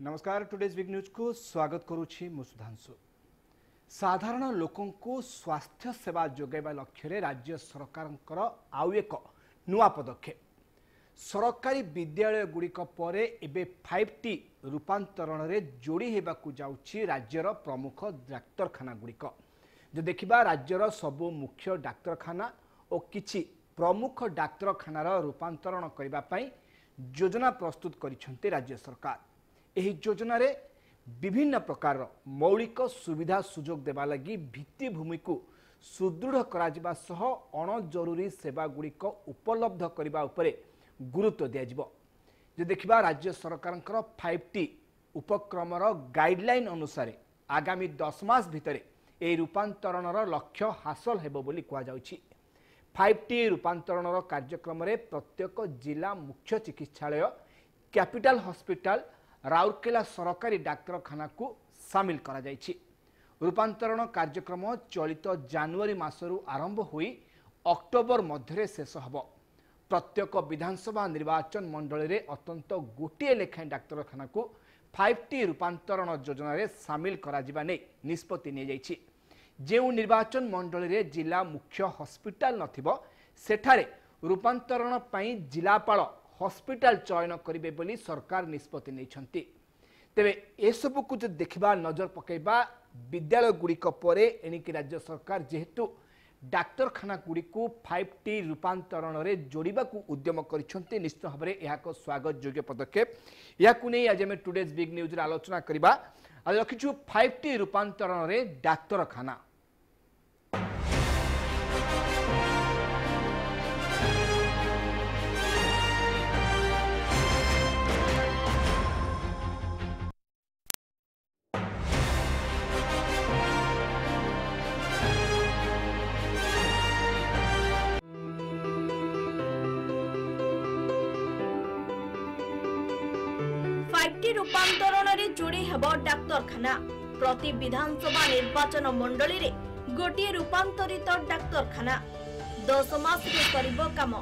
नमस्कार today's big news को स्वागत करुछि मु सुधांशु। साधारण लोकंकु स्वास्थ्य सेवा जोगाइबा लक्ष्य राज्य सरकारंकर आउ एक नुआ पदक्षेप। सरकारी विद्यालय गुड़िक परे एबे 5T रूपांतरण रे जोड़ी हेबाकु जाउछि राज्यर प्रमुख डाक्तरखाना गुड़िक। जो देखिबा राज्यर सबु मुख्य डाक्तरखाना और किछि प्रमुख डाक्तरखानार रूपांतरण करिबा पई योजना प्रस्तुत करिसेंते राज्य सरकार। एही योजना रे विभिन्न प्रकार मौलिक सुविधा सुजोग देवा लगी भित्तिभूमि को सुदृढ़ करा जिबा सह अण जरूरी सेवा गुड़िक उपलब्ध करबा उपरे गुरुत्व दिया जिवो। जे देखिबा राज्य सरकारंकर 5T उपक्रमर गाइडलाइन अनुसार आगामी 10 मास भितरे ए रूपांतरणर लक्ष्य हासिल हेबो बोली कुआ जाउछि। 5T रूपांतरणर कार्यक्रम रे प्रत्येक जिला मुख्य चिकित्सालय कैपिटल हॉस्पिटल राउरकेला सरकारी डाक्तरखाना को सामिल करा जाइछि। रूपांतरण कार्यक्रम चलित जनवरी मासरु आरंभ होई अक्टोबर मध्यरे शेष हब। प्रत्येक विधानसभा निर्वाचन मंडल रे अत्यंत गोटे लेखाएं डाक्तरखाना को 5T रूपांतरण योजना रे सामिल करा जिबा नै निष्पत्ति ने जाइछि। जेउ निर्वाचन मंडल रे जिला मुख्य हॉस्पिटल नथिबो सेठारे रूपांतरण पई जिलापाल हॉस्पिटल चयन करिवे बोली सरकार निष्पत्ति नैछंती। तेबे एसबु को देखिबा नजर पकेबा विद्यालय गुड़िक परे एणिकी राज्य सरकार जेहेतु डाक्तरखाना गुड़ी को 5T रूपांतरण रे जोड़िबा को उद्यम करिसेंती निश्चित भाव में यह स्वागत योग्य पदक्षेप। या नहीं आज आम टुडेज बिग न्यूज रे आलोचना करिबा। आज रखिछु 5T रूपांतरण रे डाक्तरखाना। रूपांतरण रे जोड़ी हेब डाक्तरखाना। प्रति विधानसभा निर्वाचन मंडली रे गोटे रूपांतरित डाक्तरखाना 10 मास रे करिबो काम।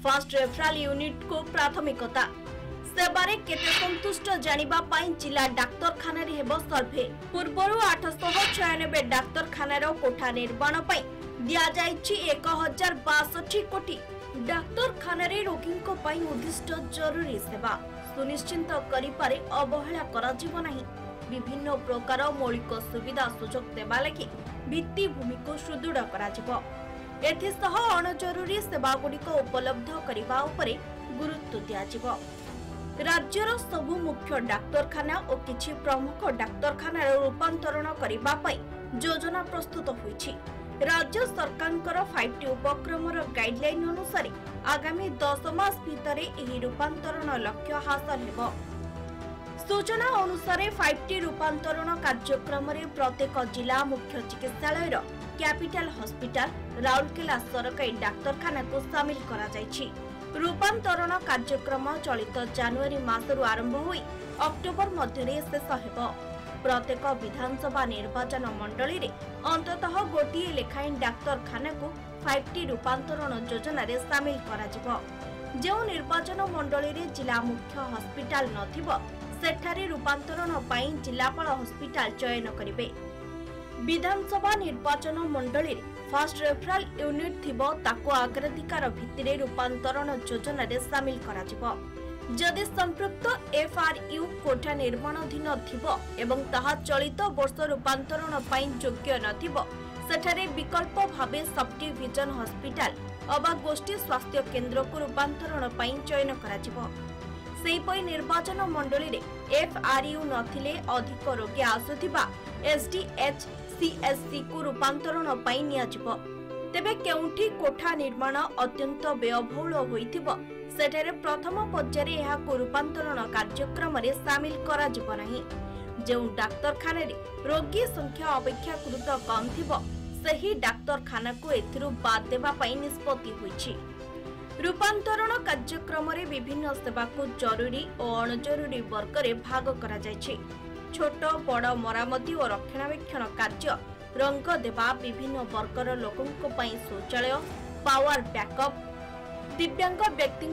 फर्स्ट रेफरल यूनिट को प्राथमिकता सेवारे केते संतुष्ट जानिबा पई जिला डाक्तरखाना रे हेब सर्वे। पूर्वरु 896 डाक्तरखाना रो कोठा निर्माण पई दिया जाइछि 1062 कोटी। डाक्तरखाना रे रोगी को पई उद्दिष्ट जरूरी सेवा सुनिश्चित करिपारे अवहेला कराजिबो नाही। विभिन्न प्रकार मौलिक सुविधा सुजोग देवा लगी भित्तिभूमि को सुदृढ़ कराजिबो। एथिसह अणजरूरी सेवा गुड़िक उपलब्ध करिबा उपरे गुरुत्व दियाजिबो। राज्यर सबु मुख्य डाक्तरखाना और किछि प्रमुख डाक्तरखाना रूपांतरण करिबा पई योजना प्रस्तुत होईछि। राज्य सरकारंकर 5T उपक्रमर गाइडलाइन अनुसार आगामी 10 मास भितरे एही रूपांतरण लक्ष्य हासिल हेबो। सूचना अनुसार 5T रूपांतरण कार्यक्रम रे प्रत्येक जिला मुख्य चिकित्सालय कैपिटल हॉस्पिटल राउरकेला सरकारी डाक्तरखाना को सामिल करा जाइछि। रूपांतरण कार्यक्रम चलित जनवरी मासरु आरंभ होई अक्टोबर मध्यरे शेष हेबो। प्रत्येक विधानसभा निर्वाचन मंडली रे अंततः गोटे लेखाएं डाक्तरखाना को 5T रूपांतरण योजना रे सामिल करा जिवो। जो निर्वाचन मंडली रे जिला मुख्य हॉस्पिटल नथिबो सेठारे रूपांतरण पई जिलापाल हॉस्पिटल चयन करिवे। विधानसभा निर्वाचन मंडली रे फर्स्ट रेफरल यूनिट थिबो ताको अग्राधिकार भित्तिरे रूपांतरण योजना रे सामिल करा जिवो। जदि संपृक्त FRU कोठा निर्माणाधीन थिबो एवं ताहा चलित वर्ष रूपांतरण पई योग्य नथिबो सेठारे विकल्प भावे सब डिविजन हॉस्पिटल अबा गोष्ठी स्वास्थ्य केंद्र को रूपांतरण पई चयन कराजिबो। सेही पई निर्वाचन मंडली रे FRU नथिले अधिक रोगी आसुथिबा SDHCSC को रूपांतरण पई नियाजिबो। तेबे केउंठी कोठा निर्माण अत्यंत व्ययबहुल होइथिबो सेठारे प्रथम पर्यायर यह रूपांतरण कार्यक्रम रे सामिल करा जिवो नाही। जो डाक्तरखाना रे रोगी संख्या अपेक्षाकृत कम थिबो सही डाक्तरखाना को एथिरु बाद देबा पई निष्पत्ति होईछि। रूपांतरण कार्यक्रम रे विभिन्न सेवा को जरूरी और अणजरूरी वर्ग रे भाग करा जायछि। छोट बड़ मरामती और रक्षणावेक्षण कार्य रंग देवा विभिन्न वर्गर लोकंक पई शौचालय पावर बैकअप दिव्यांग व्यक्ति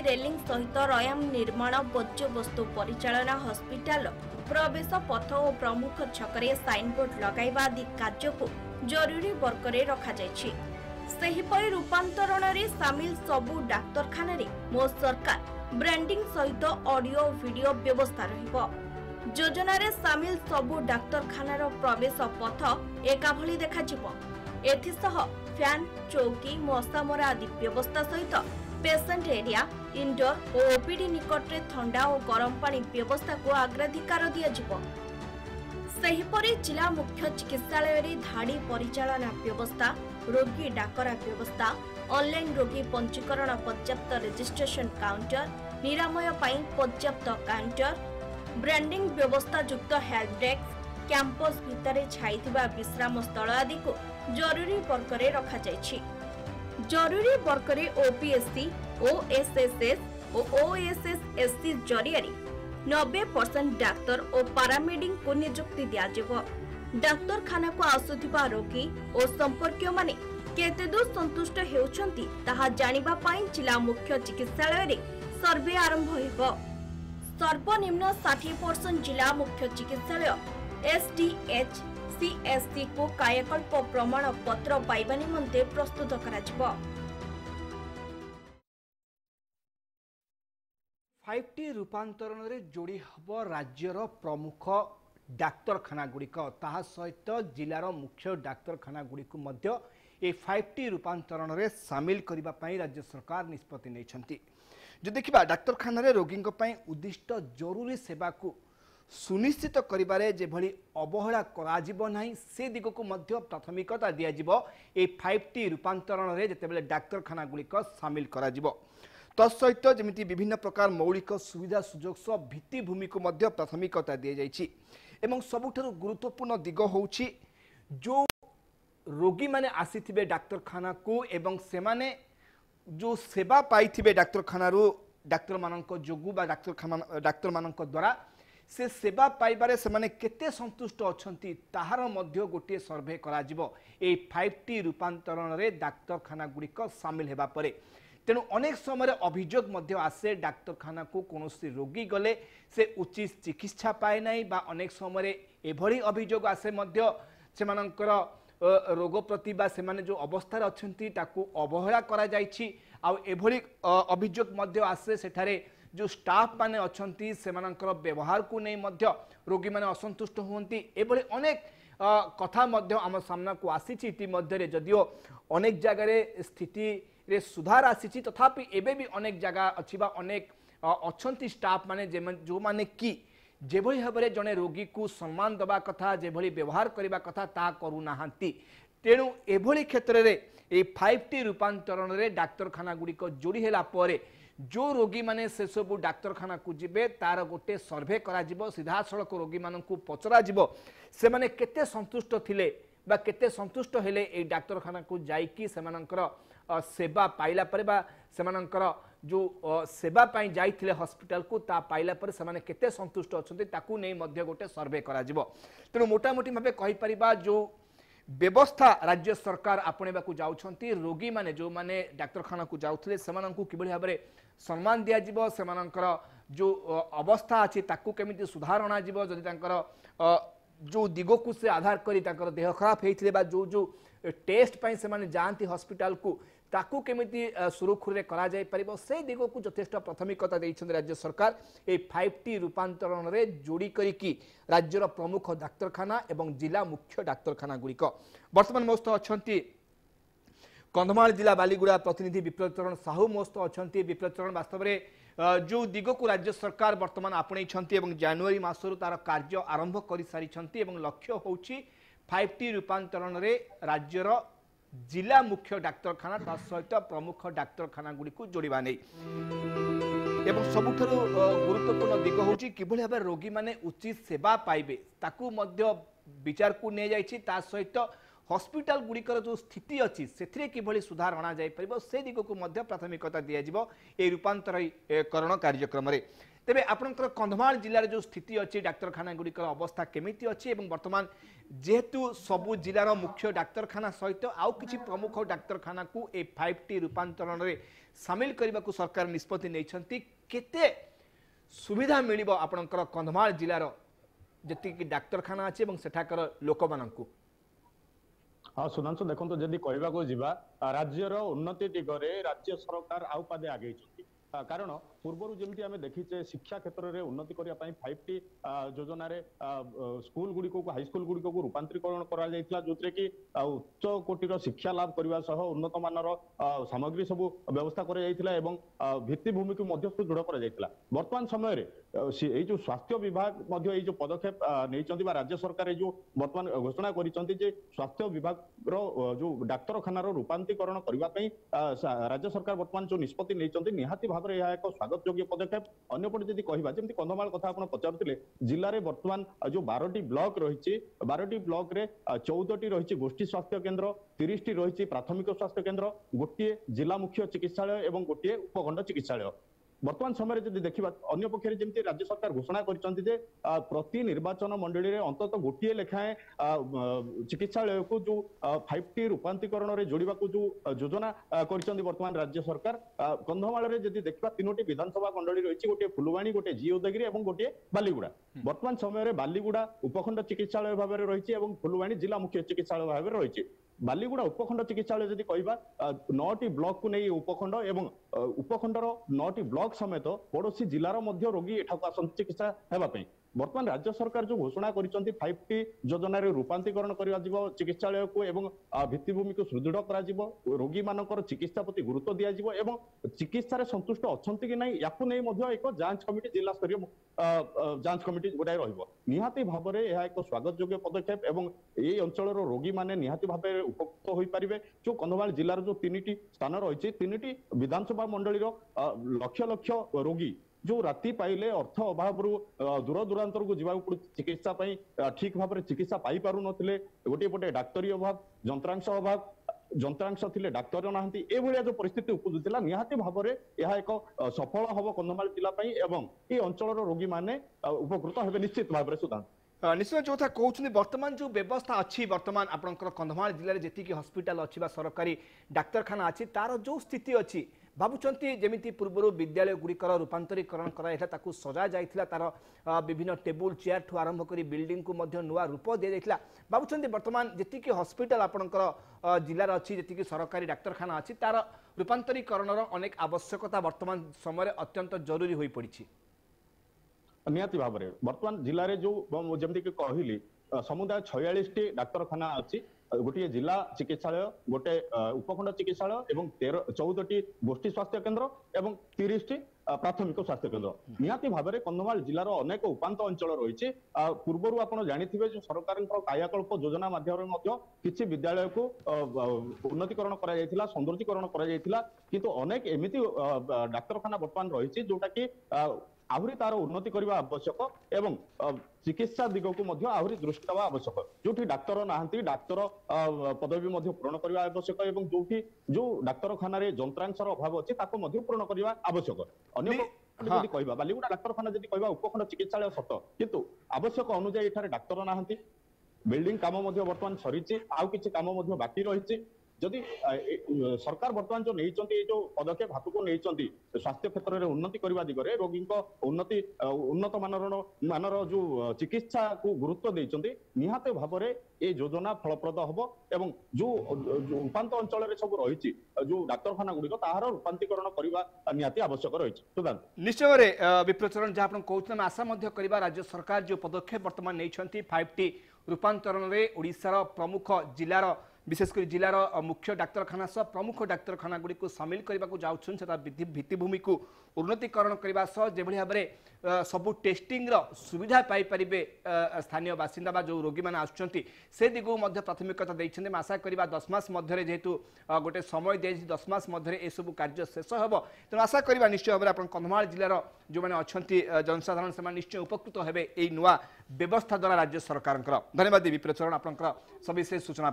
रेलिंग सहित रयाम निर्माण बर्ज्यवस्तु परिचालना हॉस्पिटल प्रवेश पथ और प्रमुख छकरे साइनबोर्ड लगाइबा आदि कार्य को जरूरी वर्गरे रखा जायछि। सेहिपरि रूपांतरण रे सामिल सबु डाक्तरखाना रे मो सरकार ब्रांडिंग सहित ऑडियो वीडियो व्यवस्था रहिबो। योजना रे सामिल सबु डाक्तरखाना रो प्रवेश पथ एका भली देखा जिवो। एथिसह फैन चौकी मशामरा आदि व्यवस्था सहित पेशेंट एरिया इंडोर और ओपीडी निकट रे ठंडा और गरम पानी व्यवस्था को अग्राधिकार दिया जिवो। सेहिपरि जिला मुख्य चिकित्सालय रे धाड़ी परिचालना व्यवस्था, रोगी डाकरा व्यवस्था, ऑनलाइन रोगी पंजीकरण, पर्याप्त रजिस्ट्रेशन काउंटर, निरामय पाई पर्याप्त काउंटर, ब्रांडिंग व्यवस्था युक्त हेल्प डेस्क, कैंपस भितरे छाइथिबा विश्राम स्थल आदि को जरूरी वर्गरे रखा जायछि। जरूरी वर्गरे ओपीएससी, ओएसएसएस और ओएसएसएससी जरिया 90% डाक्तर और पारामेडिक को नियुक्ति दिया जिवो। डाक्तरखाना को आसुथिबा रोगी और संपर्कीय माने केते दूर संतुष्ट हेउछंती ताहा जानिबा पाई जिला मुख्य चिकित्सालय रे सर्वे आरंभ होइबो। सर्वनिम्न 60% जिला मुख्य चिकित्सालय एसडीएच सीएससी को कायकल्प प्रमाण पत्र पाइबा निमंते प्रस्तुत कराजिबो। 5T रूपांतरण रे जोड़ी हब राज्यर प्रमुख डाक्तरखाना गुड़िक ताहा सहित जिलार मुख्य डाक्तरखाना गुड़िक मध्य ए 5T रूपांतरण रे सामिल करिबा पई राज्य सरकार निष्पत्ति नैछंती। जो देखिबा डाक्तरखाना रे रोगी उद्दिष्ट जरूरी सेवा को सुनिश्चित करिबारे जेभली अवहेला कराजिबो नाही से दिग को मध्य प्राथमिकता दिया जिवो। ए 5T रूपांतरण रे जेतेबेले डाक्तरखाना गुड़िक सामिल कराजिबो तत्सहित जमिति विभिन्न प्रकार मौलिक सुविधा सुजोग सह भित्तिभूमि को मध्य प्राथमिकता दिया जाइछि। एवं सबुठारु गुरुत्वपूर्ण दिग होउछि जो रोगी माने आसीथिबे डाक्तरखाना को एवं से माने जो सेवा पाइथिबे डाक्तरखाना रो डाक्तर मानक जोगु बा डाक्तर मानक द्वारा से सेवा पाइबारे से माने केते संतुष्ट अछंती ताहार मध्य गोटे सर्वे करा जिवो। ए 5T रूपांतरण रे डाक्तरखाना गुड़िक सामिल हेबा परे तेणु अनेक समय अभियोग मध्य आसे डाक्तरखाना को कौनसी रोगी गले से उचित चिकित्सा पाए नहीं बा अनेक समय एभली अभियोग आसे मध्य सेमानंकर रोग प्रति बा सेमाने जो अवस्था अच्छी ताकू अवहेला करा जाइछि। आउ एभली अभियोग मध्य आसे सेठारे जो स्टाफ माने अच्छी सेमानंकर व्यवहार को नहीं मध्य रोगी माने असंतुष्ट होती। एभली अनेक कथा मध्य आम सामना को आसीछि। इतिमध्य जदिओ अनेक जगह स्थिति रे सुधार आसी तथापि एबे भी अनेक जगह अच्छी अनेक अच्छी स्टाफ माने जो माने कि जेभली भाबरे जने रोगी को सम्मान दबा कथा जेभली व्यवहार करबा कथा ता करू नाहंती। तेणु एभली क्षेत्र रे ए 5T रूपांतरण रे डाक्तरखाना गुड़ी को जोड़ी हेला परे जो रोगी माने से सब डाक्तरखाना को जिबे तार गोटे सर्वे करा जिवो। सीधा सड़क रोगी माननकु पचरा जिवो से माने केते संतुष्ट थिले बा केते संतुष्ट हेले ए डाक्तरखाना को जाईकी सेमानंकर सेवा पाइला परे बा सेमानंकर जो सेवा पाई जाइथिले हॉस्पिटल को ता पाइला परे सेमाने केते संतुष्ट अछंती ताकू नै मध्य गोटे सर्वे करा जिवो। तेणु मोटामोटी भाबे कहि परिबा जो व्यवस्था राज्य सरकार आपणेबा को जाउछंती रोगी माने जो माने डाक्तरखाना को जाउथिले सेमानंकु किबळी भाबरे सम्मान दिया जिवो सेमानंकर जो अवस्था अछि ताकू केमिति सुधार अना जिवो जदि तांकर जो दिगो को से आधार करी तांकर देह खराब हेइथिले बा जो जो टेस्ट पाई से माने जानती हॉस्पिटल को ताकू केमिति सुरक्षुरे करा जाय परिबो से दिगो को यथेष्ट प्राथमिकता दैछन राज्य सरकार। ए 5T रूपांतरण रे जोड़ी करी की राज्यर प्रमुख डाक्तरखाना एवं जिला मुख्य डाक्तरखाना गुड़िक वर्तमान मोस्त अछंती कंधमाल जिला बालीगुड़ा प्रतिनिधि विप्लवचरण साहू मोस्त अछंती। विप्लवचरण वास्तव में जो दिग को राज्य सरकार वर्तमान आपणे जनवरी मासरु तार कार्य आरंभ कर सारी एवं लक्ष्य होउछि 5T रूपांतरण रे राज्यर जिला मुख्य डाक्तरखाना ता सहित प्रमुख डाक्तरखाना गुड़ी को जोड़वा नहीं एवं सबुठारु गुरुत्वपूर्ण दिग होउछि किभली भाबे रोगी माने उचित सेवा पाइबे ताकू मध्य विचार को नै जाइछि। ता सहित हॉस्पिटल गुड़िकर जो स्थिति अच्छी से किभली सुधार अणा जाय परिबो से दिग को मध्य प्राथमिकता दिया जिवो ए रूपांतरीकरण कार्यक्रम रे। तेबे आपनकर कंधमाल जिलार जो स्थिति अच्छी डाक्तरखाना गुड़िकर अवस्था केमिति अच्छी एवं वर्तमान जेहेतु सबु जिलार मुख्य डाक्तरखाना सहित आउ किछि प्रमुख डाक्तरखाना को ए 5T रूपांतरण रे सामिल करने को सरकार निष्पत्ति नहीं केते सुविधा मिलिबो आपनकर कंधमाल जिलार जति डाक्तरखाना अच्छे एवं सेठाकर लोक माननकु। हाँ सुधांशु देखो जदि कहवाक जा राज्यर उन्नति दिगरे राज्य सरकार आउ पादे आगे कारण पूर्व जमी आम देखीचे शिक्षा क्षेत्र में उन्नति करने 5T योजना स्कूल गुड़िक हाईस्कूल गुड़िक रूपांतरीकरण करा जो कि उच्च कोटिर शिक्षा लाभ करने सह उन्नत मानर सामग्री सब व्यवस्था कर भित्तिभूमि को सुदृढ़ कर वर्तमान समय जो स्वास्थ्य विभाग जो पदक्षेप नहीं राज्य सरकार जो वर्तमान घोषणा कर स्वास्थ्य विभाग जो डाक्तरखानार रूपांतरीकरण करने राज्य सरकार वर्तमान जो निष्पत्ति नहीं निहाती भाव में यह एक स्वागत योग्य पदक्षेप। अन्यपटे जदि कहबा जमी कंधमाल कथा आप पचारुले जिले में वर्तमान जो 12टी ब्लॉक रही 12टी ब्लॉक रे 14टी रही गोष्ठी स्वास्थ्य केन्द्र 30टी रही प्राथमिक स्वास्थ्य केन्द्र गोटे जिला मुख्य चिकित्सालय और गोटे उपखंड चिकित्सालय। वर्तमान समय जब देखा अन्य पक्षे जमी राज्य सरकार घोषणा कर प्रति निर्वाचन मंडली में अंततः गोटे लेखाएं चिकित्सालय को जो 5T रूपांतरीकरण में जोड़ा जो योजना कर वर्तमान राज्य सरकार कंधमाल में जब देखा 3टी विधानसभा मंडली रही गोटे फुलवाणी गोटे जीओदगिरी और गोटे बालीगुड़ा। वर्तमान समय उपखंड उपखंड चिकित्सालय भाव में रही फुलवाणी जिला मुख्य चिकित्सालय भाव में रही बालीगुड़ा उपखंड चिकित्सालय जदि कहबा 9टी ब्लॉक को नहीं उपखंड एवं उपखंडर 9टी ब्लॉक समेत पड़ोशी जिलार मध्य रोगी एठाकु आसंती चिकित्सा हेबापई वर्तमान राज्य सरकार जो घोषणा कर 5T योजना रूपांतरीकरण कर चिकित्सालय को एवं भित्तिभूमि को सुदृढ़ कर रोगी मानकर चिकित्सा प्रति गुरुत्व दिज्व एवं चिकित्सा संतुष्ट अच्छा कि नहीं या एक जांच कमिटी जिला स्तरीय जांच कमिटी गुड़ाए निहाती भाव में यह एक स्वागत योग्य पदक्षेप एवं ये अंचल रोगी मैंने निहाती भाव उपकृत हो पारे। जो कंधमाल जिलार जो 3टी स्थान रही 3टी विधानसभा मंडलीर लक्ष लक्ष रोगी जो राति पाइले अर्थ अभाव दूर दूरांतर को जीवा चिकित्सा ठीक भाव में चिकित्सा पाई पारु नथिले गोटे पटे डाक्तरी अभाव जंत्रांश थिले डाक्तर नाहंती एभलिया जो परिस्थिति उपजुला निहाती भाव में यह एक सफल हम कंधमाल जिला एवं ये अंचल रोगी माने उपकृत हेबे निश्चित भाव में। सुधांशु निश्चय जो कथा कहते वर्तमान जो व्यवस्था अच्छी वर्तमान आपंकर कंधमाल जिले में जी हस्पिटाल अच्छी सरकारी डाक्तरखाना अच्छी तार जो स्थिति अच्छी भावुंट जमी पूर्व विद्यालय गुड़िकर रूपांतरीकरण कर सजा जाइथिला तार विभिन्न टेबुल चेयर ठू आरंभ कर बिल्डिंग को नुआ रूप दि जाइथिला भावुंट वर्तमान जी हस्पिटाल आपंकर जिलार अच्छी जी सरकारी डाक्तरखाना अच्छी तार रूपांतरीकरण अनेक आवश्यकता वर्तमान समय अत्यंत जरूरी हो पड़ी निहाती भाव में वर्तमान जिले में जो जमी कहली समुदाय 46टी डाक्तरखाना अच्छी गोटे जिला चिकित्सालय गोटे उपखंड चिकित्सालय और 14टी गोष्ठी स्वास्थ्य केन्द्र और 30टी प्राथमिक स्वास्थ्य केन्द्र निहाती भाव में कंधमाल जिलार अनेक उपांत अंचल रही पूर्वर आप जानते जो सरकार कायाकल्प योजना माध्यम किसी विद्यालय को उन्नतीकरण कर सौंदर्यीकरण कर अनेक एमती डाक्तरखाना बर्तमान रही जोटा कि आहरी तार उन्नति करने आवश्यक एवं चिकित्सा दिग को आहरी दृष्टि देवा आवश्यक जो डाक्तर नहांती डाक्तर पदवी पूरण करने आवश्यक एवं जो डाक्तरखाना जंत्रांशर अभाव अच्छी पूरण करने आवश्यक। अन्य कहवा बालीगुड़ा डाक्तरखाना जब कहवा उपखंड चिकित्सालय सत किंतु आवश्यक अनुजाई एठारे डाक्तर नहांती बिल्डिंग काम वर्तमान सरी आउ किछि काम बाकी रही जदि सरकार वर्तमान जो नहीं जो पदक्षेप हाथ को नहीं स्वास्थ्य क्षेत्र में उन्नति करने दिगरे रोगी उन्नति उन्नत मानर जो चिकित्सा को गुरुत्व देते निहाती भाव में ये योजना फलप्रद हम एवं जो उपांत अंचल सब रही जो डाक्तरखाना गुड़िक तार रूपांतरीकरण करने निहाती आवश्यक रही। निश्चय विप्रचरण जहाँ कहते आशा करवा राज्य सरकार जो पदक्षेप वर्तमान नहीं 5T रूपांतरण में ओडिशार प्रमुख जिलार विशेषकर जिलार मुख्य डाक्तरखाना सह प्रमुख डाक्तरखाना गुड़ी को सामिल करने को जाऊँ भित्तिभूमि को उन्नतीकरण करने सह जो भाव में सबू टेस्टिंग सुविधा पाइपर स्थानीय बासिंदा जो रोगी मैंने आसुँच से दिगू प्राथमिकता देते आशा करवा 10 मास मध्य जेहेतु गोटे समय दी 10 मास मध्य यू कार्य शेष हम तेणु आशा करवा निश्चय भाव में कंधमाल जिलार जो मैंने अच्छा जनसाधारण से निश्चय उपकृत हेबे यही नुआ व्यवस्था द्वारा राज्य सरकार। धन्यवाद विप्रचरण आपंकर सविशेष सूचना।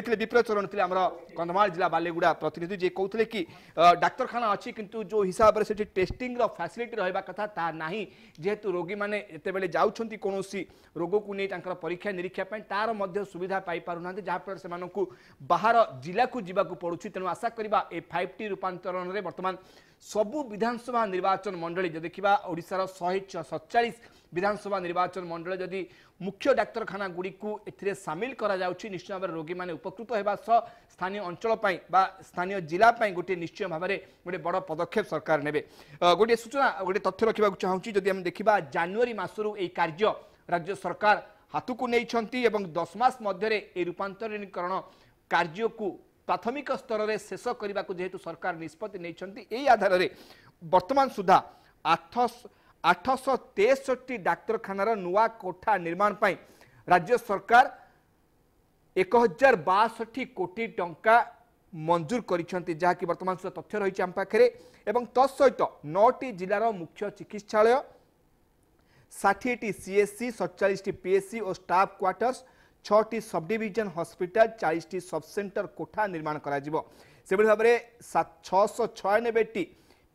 कहते विप्र चरण थे आम कंधमाल जिला बालीगुड़ा प्रतिनिधि जे कहते कि डाक्तखाना अच्छी किंतु जो हिसाब से टेस्टिंग फैसिलिटी रहा कथा ता नहीं जेहेतु रोगी मैंने जिते जाऊँच कौन रोग को नहीं परीक्षा निरीक्षा तार मध्य सुविधा पाई पारना जहाँफल से बाहर जिला को जावाक पड़ू तेणु आशा करवा ए 5T रूपांतरण में बर्तमान सबू विधानसभा निर्वाचन मंडली जो देखा ओडिशार 147 विधानसभा निर्वाचन मंडल जदि मुख्य डाक्तखाना गुड़ी को एथिरे सामिल करा जाउछि निश्चय भाव रोगी माने उपकृत हेबा सह स्थानीय अंचल पई बा स्थानीय जिला पई गोटे निश्चय भाव में गोटे बड़ पदक्षेप सरकार नेबे गोटे सूचना गोटे तथ्य रखा चाहूँगी जदि हम देखा जानुआरी मासरू ए कार्य राज्य सरकार हाथ को नहीं एवं 10 मास मध्य रूपांतरणीकरण कार्य को प्राथमिक स्तर में शेष करने को जेहेतु सरकार निष्पत्ति नहीं आधार में वर्तमान सुधा 863 डाक्तखानार नुआ कोठा निर्माण पाई राज्य सरकार 1062 कोटी टंका मंजूर करिसेंती जहाँकि वर्तमान सुधा तथ्य रही आम पाखे एवं तत्सहित 9टी जिलार मुख्य चिकित्सालय 60टी CSC 47टी PSC और स्टाफ क्वार्टर्स 6टी sub division hospital 40टी sub centre कोठा निर्माण करा जिवो सेबल भाव में 696टी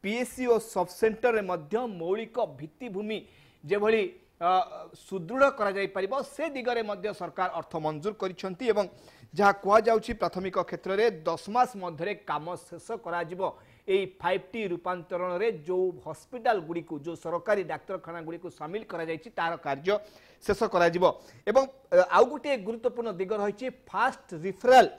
PSC और सब सेंटर में मौलिक भित्तिभूमि जेभली सुदृढ़ करा जाई परिबो से दिगरे मध्य सरकार अर्थ मंजूर करिसेंती एवं जहाँ कहुच्छी प्राथमिक क्षेत्र में 10 मास मध्य काम शेष करा जिवो ए 5T रूपांतरण में जो हॉस्पिटल गुड़ी को जो सरकारी डाक्तखाना गुड़ी को सामिल करा जायछि तार कार्य शेष करा जिवो एवं आउ गोटे गुरुत्वपूर्ण दिग रही फास्ट रिफरल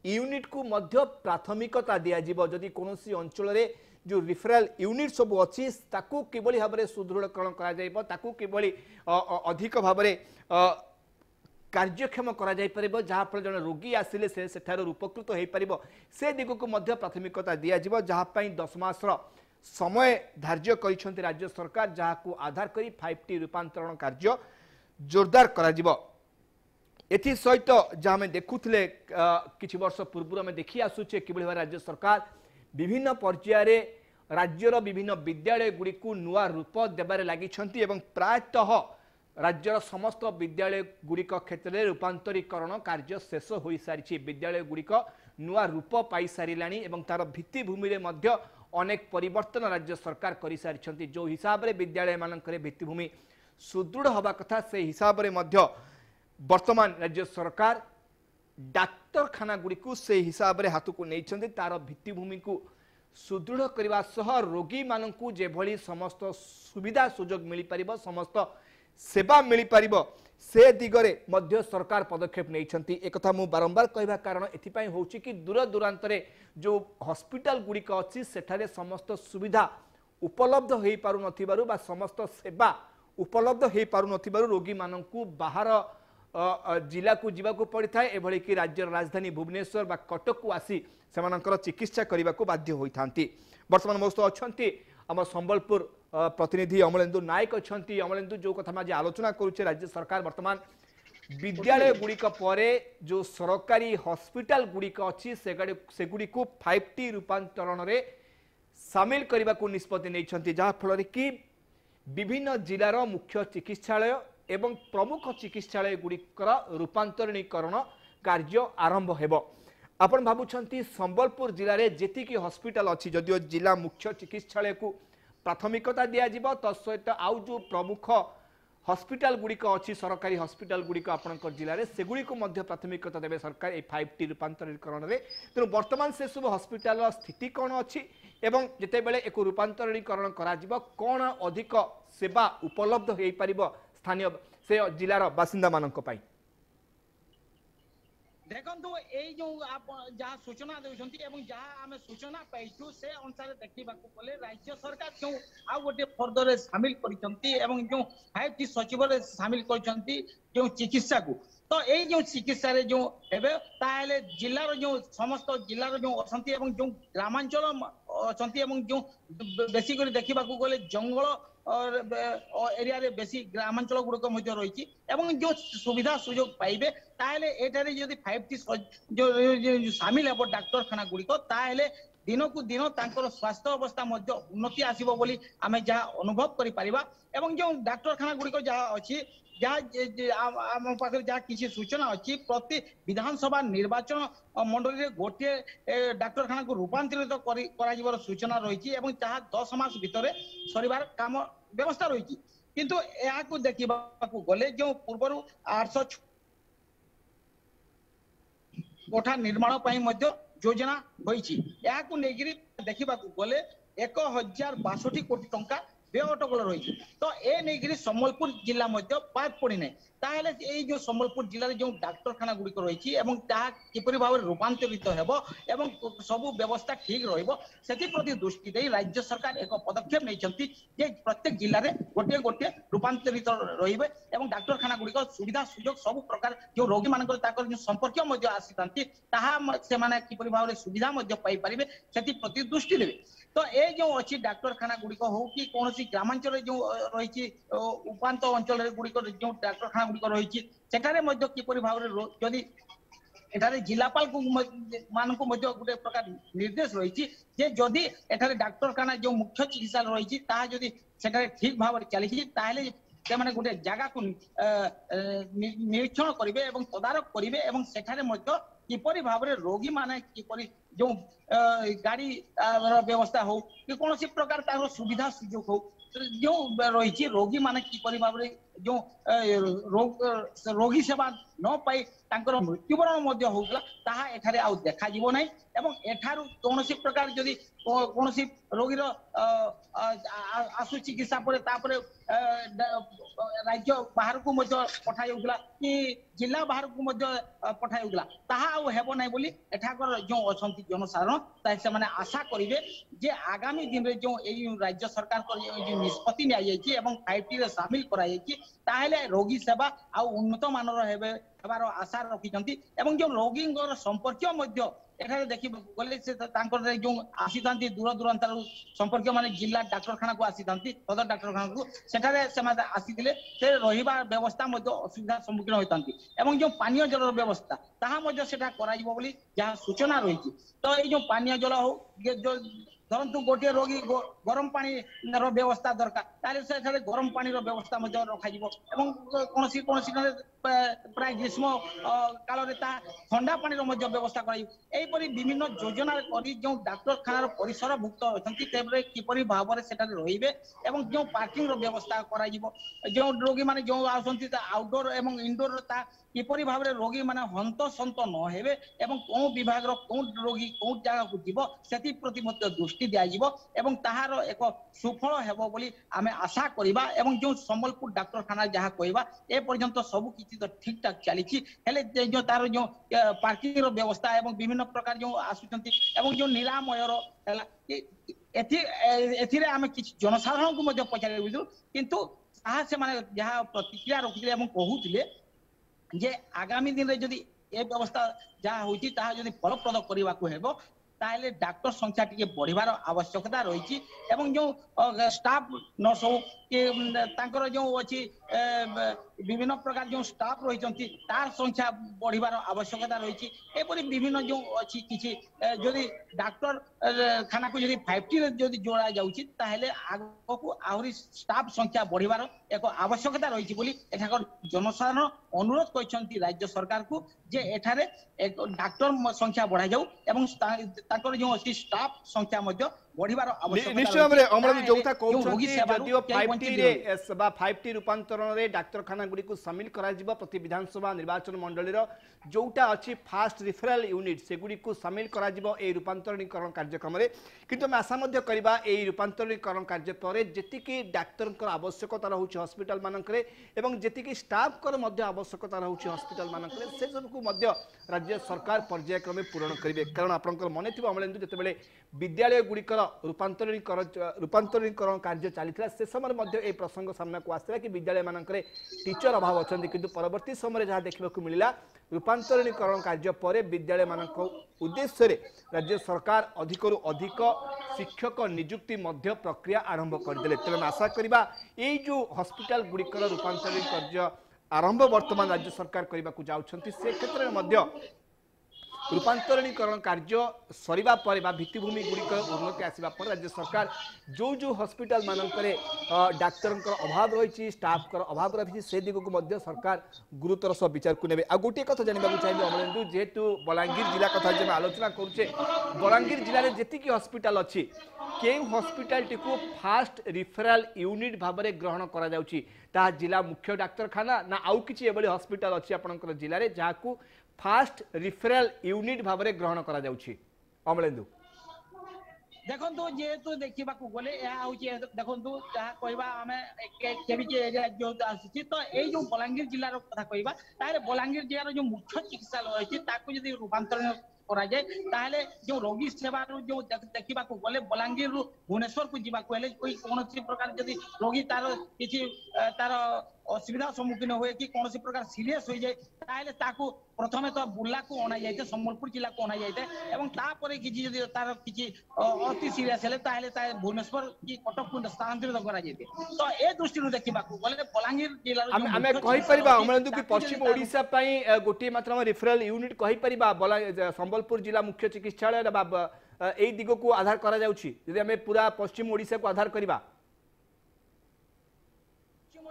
यूनिट को मध्य प्राथमिकता दिया जिवो जदि कोनोसी अंचल रे जो रिफरल यूनिट सब अच्छी ताकू किभली भाव में सुदृढ़करण करा जाइबो ताकू किभली अधिक भाव में कार्यक्षम करा जाई परिबो जहाँ फल जन रोगी आसिले से सेठार उपकृत हो परिबो से दिग को मध्य प्राथमिकता दिया जिवो जहाँ पई 10 मास समय धार्य करिसेंती राज्य सरकार जहाँ को आधार करी 5T रूपांतरण कार्य जोरदार करा जिवो एथि सहित जहाँ आम देखुले किछि वर्ष पूर्व आम देखि आसुचे किभली भाव राज्य सरकार विभिन्न पर्यायर राज्यर विभिन्न विद्यालय गुड़ी को नुआ रूप देबार लागिछंती एवं प्रायतः राज्यर समस्त विद्यालय गुड़िक क्षेत्र में रूपांतरीकरण कार्य शेष हो सारी विद्यालय गुड़िक नुआ रूप पाई साराणी एवं तार भित्तिभूमि में मध्य अनेक परिवर्तन राज्य सरकार कर सारी जो हिसाब से विद्यालय मानक भित्तिभूमि सुदृढ़ हवा कथा से हिसाब से मध्य वर्तमान राज्य सरकार डाक्तखाना गुड़ी को से हिसाब से हाथ को नहीं तार भित्तिभूमि को सुदृढ़ करने सह रोगी मानू जेभली समस्त सुविधा सुजोग मिल पार समस्त सेवा मिल पार से दिगरे मध्य सरकार पदक्षेप नहीं एक मु बारंबार कहवा कारण एथिपाई होउछि कि दूर दूरांत जो हॉस्पिटल गुड़िक अच्छी सेठारे समस्त सुविधा उपलब्ध हो पारु नथिबारु बा समस्त सेवा उपलब्ध हो पारु नथिबारु रोगी मानू बाहर जिला को जीवा को पड़ी था एभली कि राज्य राजधानी भुवनेश्वर बा कटक को आसी सेमानकर चिकित्सा करने को बाध्य होइथांती वर्तमान मोस्त अछंती आम संबलपुर प्रतिनिधि अमलेन्दु नायक अछंती अमलेन्दु जो कथा आज आलोचना करुचे राज्य सरकार वर्तमान विद्यालय गुड़िक परे जो सरकारी हॉस्पिटल गुड़िक अच्छी से गुड़ी को 5T रूपांतरण में सामिल करने को निष्पत्ति नहीं जहाँ फल कि विभिन्न जिलार मुख्य चिकित्सालय एवं प्रमुख चिकित्सालय गुड़िकर रूपांतरणीकरण कार्य आरंभ हेब आपण भावुंट संबलपुर जिले में जेतिकी हॉस्पिटल अच्छी जदिव जिला मुख्य चिकित्सालय को प्राथमिकता दिज्व तत्सहित आउ जो प्रमुख हॉस्पिटल गुड़िक अच्छी सरकारी हॉस्पिटल गुड़िक आपंकर जिले में सेगुड़ी को प्राथमिकता देवे सरकार ए 5T रूपांतरणीकरण में तेणु वर्तमान से सब हॉस्पिटल स्थिति कौन अच्छी एवं जितेबले एक रूपांतरणीकरण कौन अधिक सेवा उपलब्ध हो पार स्थानीय से जिलार बासिंदा मानक पाई देखो ये जो आप जहाँ सूचना देउछंती एवं जहाँ आम सूचना पाइछु से अनुसार देखा राज्य सरकार जो आ गोटे फर्दर सामिल करछंती एवं जो 5T सचिव सामिल करछंती जो चिकित्सा को तो ये जो चिकित्सा रे जो हेबे ताले जिल्लार जो समस्त जिल्लार जो असंती एवं जो ग्रामांचल असंती एवं जो बेसी कर देखा गले जंगल और एरिया रे बेसी ग्रामांचल गुड़क मध्य रही एवं जो सुविधा सुजोग पाइबे ताले एटारे यदि 5T जो सामिल हेबो डाक्तरखाना गुड़िक ताले दिनकू दिन तांकर स्वास्थ्य अवस्था मध्य उन्नति आसीबो बोली आमे जहा अनुभव करि परिबा एवं जो डाक्तरखाना गुडी को जहा अछि जहा आम पाखे जहा किसी सूचना अछि प्रति विधानसभा निर्वाचन मंडली रे गोटे डाक्तरखाना को रूपांतरित करा जिवर सूचना रहिछि एवं जहा 10 मास भितरे सरिबार काम व्यवस्था रहिछि किंतु या को देखिबा को गले जो पूर्वरु 800 कोठा निर्माण पई मध्य योजना होइछि या को नेगिरि देखिबा को गले 1062 कोटी टंका व्यय अटकल रही तो ए नहीं सम्बलपुर जिला मध्य बाद पड़ी ना ताहले ए जो सम्बलपुर जिले में जो डाक्तरखाना गुड़िक रही किपरि भाव रूपांतरित हेबो एवं सब व्यवस्था ठीक रहिबो सेति प्रति दृष्टि दे राज्य सरकार एक पदक्षेप नहीं जे प्रत्येक जिले में गोटे गोटे रूपांतरित रहिबे एवं डाक्तरखाना गुड़िक सुविधा सुयोग सब प्रकार जो रोगी मानकर ताकर जो संपर्क मध्य आसीतांती ताहा से माने किपरि भाव सुविधा मध्य पाई परिबे सेति प्रति दृष्टि देबे तो ए जो अच्छी डाक्तरखाना गुड़िक हो कि कौन ग्रामांचल जो रही उपांत अंचल गुड़िक जो डाक्तरखाना गुड़िक रही सेठारे किपरि भाव जदि एठारे जिलापाल को मानक गोटे प्रकार निर्देश रही जे जदि एठारे डाक्तरखाना जो मुख्य चिकित्सा रही जदि सेठारे ठीक भाव चली ताहले से माने गोटे जगह को निरीक्षण करेंगे एवं तदारक करेंगे एवं सेठारे किपरि भाव रोगी माने किपरि जो गाड़ी व्यवस्था हो कि कौन सी प्रकार तार सुविधा सुयोग हो जो रही रोगी माने किपरि भाव जो रोगी सेवा न पाई तांकर मृत्युवरण मध्य होउला ताहा एठारे आउ देखा जीवो नै एवं एठारु कोनोसी प्रकार जदि कोनोसी रोगी रो आसु चिकित्सा परे तापरे राज्य बाहर को मध्य पठा जाउला कि जिला बाहर को मध्य पठा जाउला ताहा आउ हेबो नै बोली एठाकर जो अछंती जनसाधारण ताहे से माने आशा करिवे जे आगामी दिन रे जो एई राज्य सरकार को जो निष्पत्ति नै आइछि एवं 5T रे शामिल करा जाइछि ताहेले रोगी सेवा आ उन्नत मानर हेबे हेबार आशा रखिछंती एवं जो रोगी संपर्क मध्य एठारे देखि गले से तांकर जो आसीतांती दूर दूरांतर संपर्क माने जिला डाक्तरखाना को आसीतांती सदर डाक्तरखाना को सेठारे से माने आसीतिले से रहिबा व्यवस्था मध्य असुविधा सम्मुखीन होइतांती एवं जो पानीय जल व्यवस्था ताहा मध्य सेटा कराइबो बोली जहा सूचना रहिछि तो ए जो पानीय जल हो जो धरतु गोटे रोगी गरम पानी व्यवस्था दरकार ताले से गरम पानी व्यवस्था रखा कौन प्राय ग्रीष्म काल ठंडा पानी व्यवस्था कर विभिन्न योजना जो डाक्तरखाना परिसर भुक्त अच्छा किपरि भाव से रे जो पार्किंग व्यवस्था कर जो रोगी मैंने जो आउटडोर एवं इनडोर किपरि भाव रोगी माने हंत सन्त न हेबे एवं कौ विभाग कौ रोगी कौ जगह को जीव से प्रति दृष्टि दिज्व एवं ताहार एक सुफल हेबो बोली आमे आशा करिबा एवं जो संबलपुर डाक्तरखाना जहाँ कहवा ए पर्यंत सब किछि तो ठीक ठाक चली हेले जो तार जो पार्किंग रो व्यवस्था एवं विभिन्न प्रकार जो आसुचंती एवं जो निरामयर एथिरे आमे किछि जनसाधारण को मध्य पचारि किंतु ताहा से माने जहाँ प्रतिक्रिया रखिले एवं कहूतिले जे आगामी दिन रे जदि ए व्यवस्था जहाँ होती ताहा जदि फलप्रद करने को हेबो ताहले डाक्टर संख्या टिके बढ़िबार आवश्यकता रही एवं जो स्टाफ नर्स हो कि तांकर जो अछि विभिन्न प्रकार जो स्टाफ रही तार संख्या बढ़िबार आवश्यकता रही एपरि विभिन्न जो अछि किछि जदि डाक्टर खाना को जदि 5T रे जदि जोड़ा जाउछि ताहले आगो को आहुरी स्टाफ संख्या बढ़िबार एक आवश्यकता रही बोली एठाकर जनसाधारण अनुरोध करछंती राज्य सरकार को जे एठारे एक डाक्टर संख्या बढ़ा जाऊ एवं ताकर जो अछि स्टाफ संख्या मध्य बढ़िबार आवश्यकता निश्चय भाव में अमर जोथा कहउछंती जदियो 5T रे सेवा 5T रूपांतरण रे डाक्तरखाना गुडी को शामिल करा जिवो प्रति विधानसभा निर्वाचन मंडली रो जोटा अछि फास्ट रिफरल यूनिट से गुडी को शामिल करा जिवो ए रूपांतरणीकरण कार्यक्रम रे किंतु हम आशा मध्य करबा ए रूपांतरणीकरण कार्य परे जेतिकी डाक्तरकर आवश्यकता रहउछि हॉस्पिटल मानकरे एवं जेतिकी स्टाफ कर मध्य आवश्यकता रहउछि हॉस्पिटल मानकरे से सब को मध्य राज्य सरकार पर्यायक्रमे पूर्ण करिवे कारण आपनकर मने थिबो अमलेंदु जतेबेले विद्यालय गुडिकर रूपांतरणीकरण कार्य चली से समय मध्य ए प्रसंग सामना को आसला कि विद्यालय मानकरे टीचर अभाव अच्छा किंतु परवर्ती समय जहाँ देखा मिला रूपांतरणीकरण कार्य पर विद्यालय मानक उद्देश्य राज्य सरकार अधिकरू अधिक शिक्षक नियुक्ति मध्य प्रक्रिया आरंभ करदे तेज आशा करवा ये जो हॉस्पिटल गुड़िकर रूपांतरण कार्य आरंभ वर्तमान राज्य सरकार करने को जाउछंती से क्षेत्र में रूपांतरणीकरण कार्य सरिबा परे बा भित्तिभूमि गुड़िक उन्नति आसिबा परे राज्य सरकार जो जो हॉस्पिटल मानकरे डाक्तरंकर अभाव रही स्टाफ अभाव रही से दिग को मध्य सरकार गुरुतर सह विचार को नेबे। आ गोटे कथा जानबा चाहिए अमरेंदु जेहेतु बलांगीर जिला कथा जे आलोचना करूचे बलांगीर जिले में जेतिकी हॉस्पिटल अच्छी के हॉस्पिटल टी को फास्ट रिफेराल यूनिट भाव में ग्रहण करा जाउची ता जिला मुख्य डाक्तरखाना ना आउ किछि एबले हॉस्पिटल अच्छी आपनकर जिले में जहां फास्ट रिफेराल यूनिट भाव में ग्रहण करा जाउची अमरेंदु देखो जेहेतु देखा गले देखो जहाँ कहवा आम केविके एरिया जो आसी तो ये जो बलांगीर जिलार कथा कहवा बलांगीर जिलार जो मुख्य चिकित्सालय अच्छी रूपांतरण करा जाए ताहले जो रोगी सेवा जो देखा गले बलांगीर भुवनेश्वर को जावाक कौन प्रकार जदि रोगी तार किसी तार असुविधा सम्मुखीन हुए कि कौन प्रकार सीरीयस हो जाए ताहले ताकू प्रथमे तो बुर्ला को अणा जाए सम्बलपुर जिला को अणा जाए किसी तार किसी अति सीरीयस हेले ताहले भुवनेश्वर की कटक को स्थानांतरित करा जाए तो ए दृष्टि देखा गले बलांगीर जिला आमे कहि परिबा अमरेंदु की पश्चिम ओडिशा पई गोटी मात्रा में रिफेरल यूनिट कहि परिबा संबलपुर जिला मुख्य चिकित्सालय ए दिग को आधार करा जाउची यदि हमें पूरा पश्चिम ओडिशा को आधार करिबा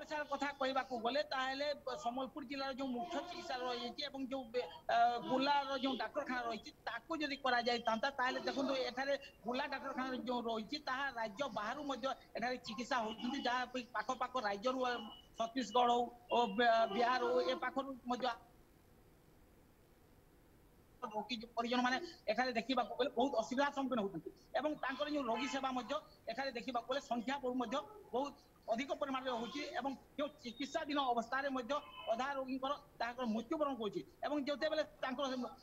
कथा कहवाक गले सम्बलपुर जिलार जो मुख्य चिकित्सालय रही जो बुर्लार जो डाक्तरखाना रही जदि करा देखो एठारे बुर्ला डाक्तरखाना जो रही राज्य बाहर चिकित्सा होती जहाँ पाख राज्य छत्तीसगढ़ हो बिहार हो ए पाखर रोगी परिजन माने एखारे देखा गले बहुत असुविधा सम्मुखीन होती जो रोगी सेवा एखारे देखा गले संख्या बहुत अधिक परिमाण में जो चिकित्सा दिन अवस्था अधा रोगी मृत्युवरण हो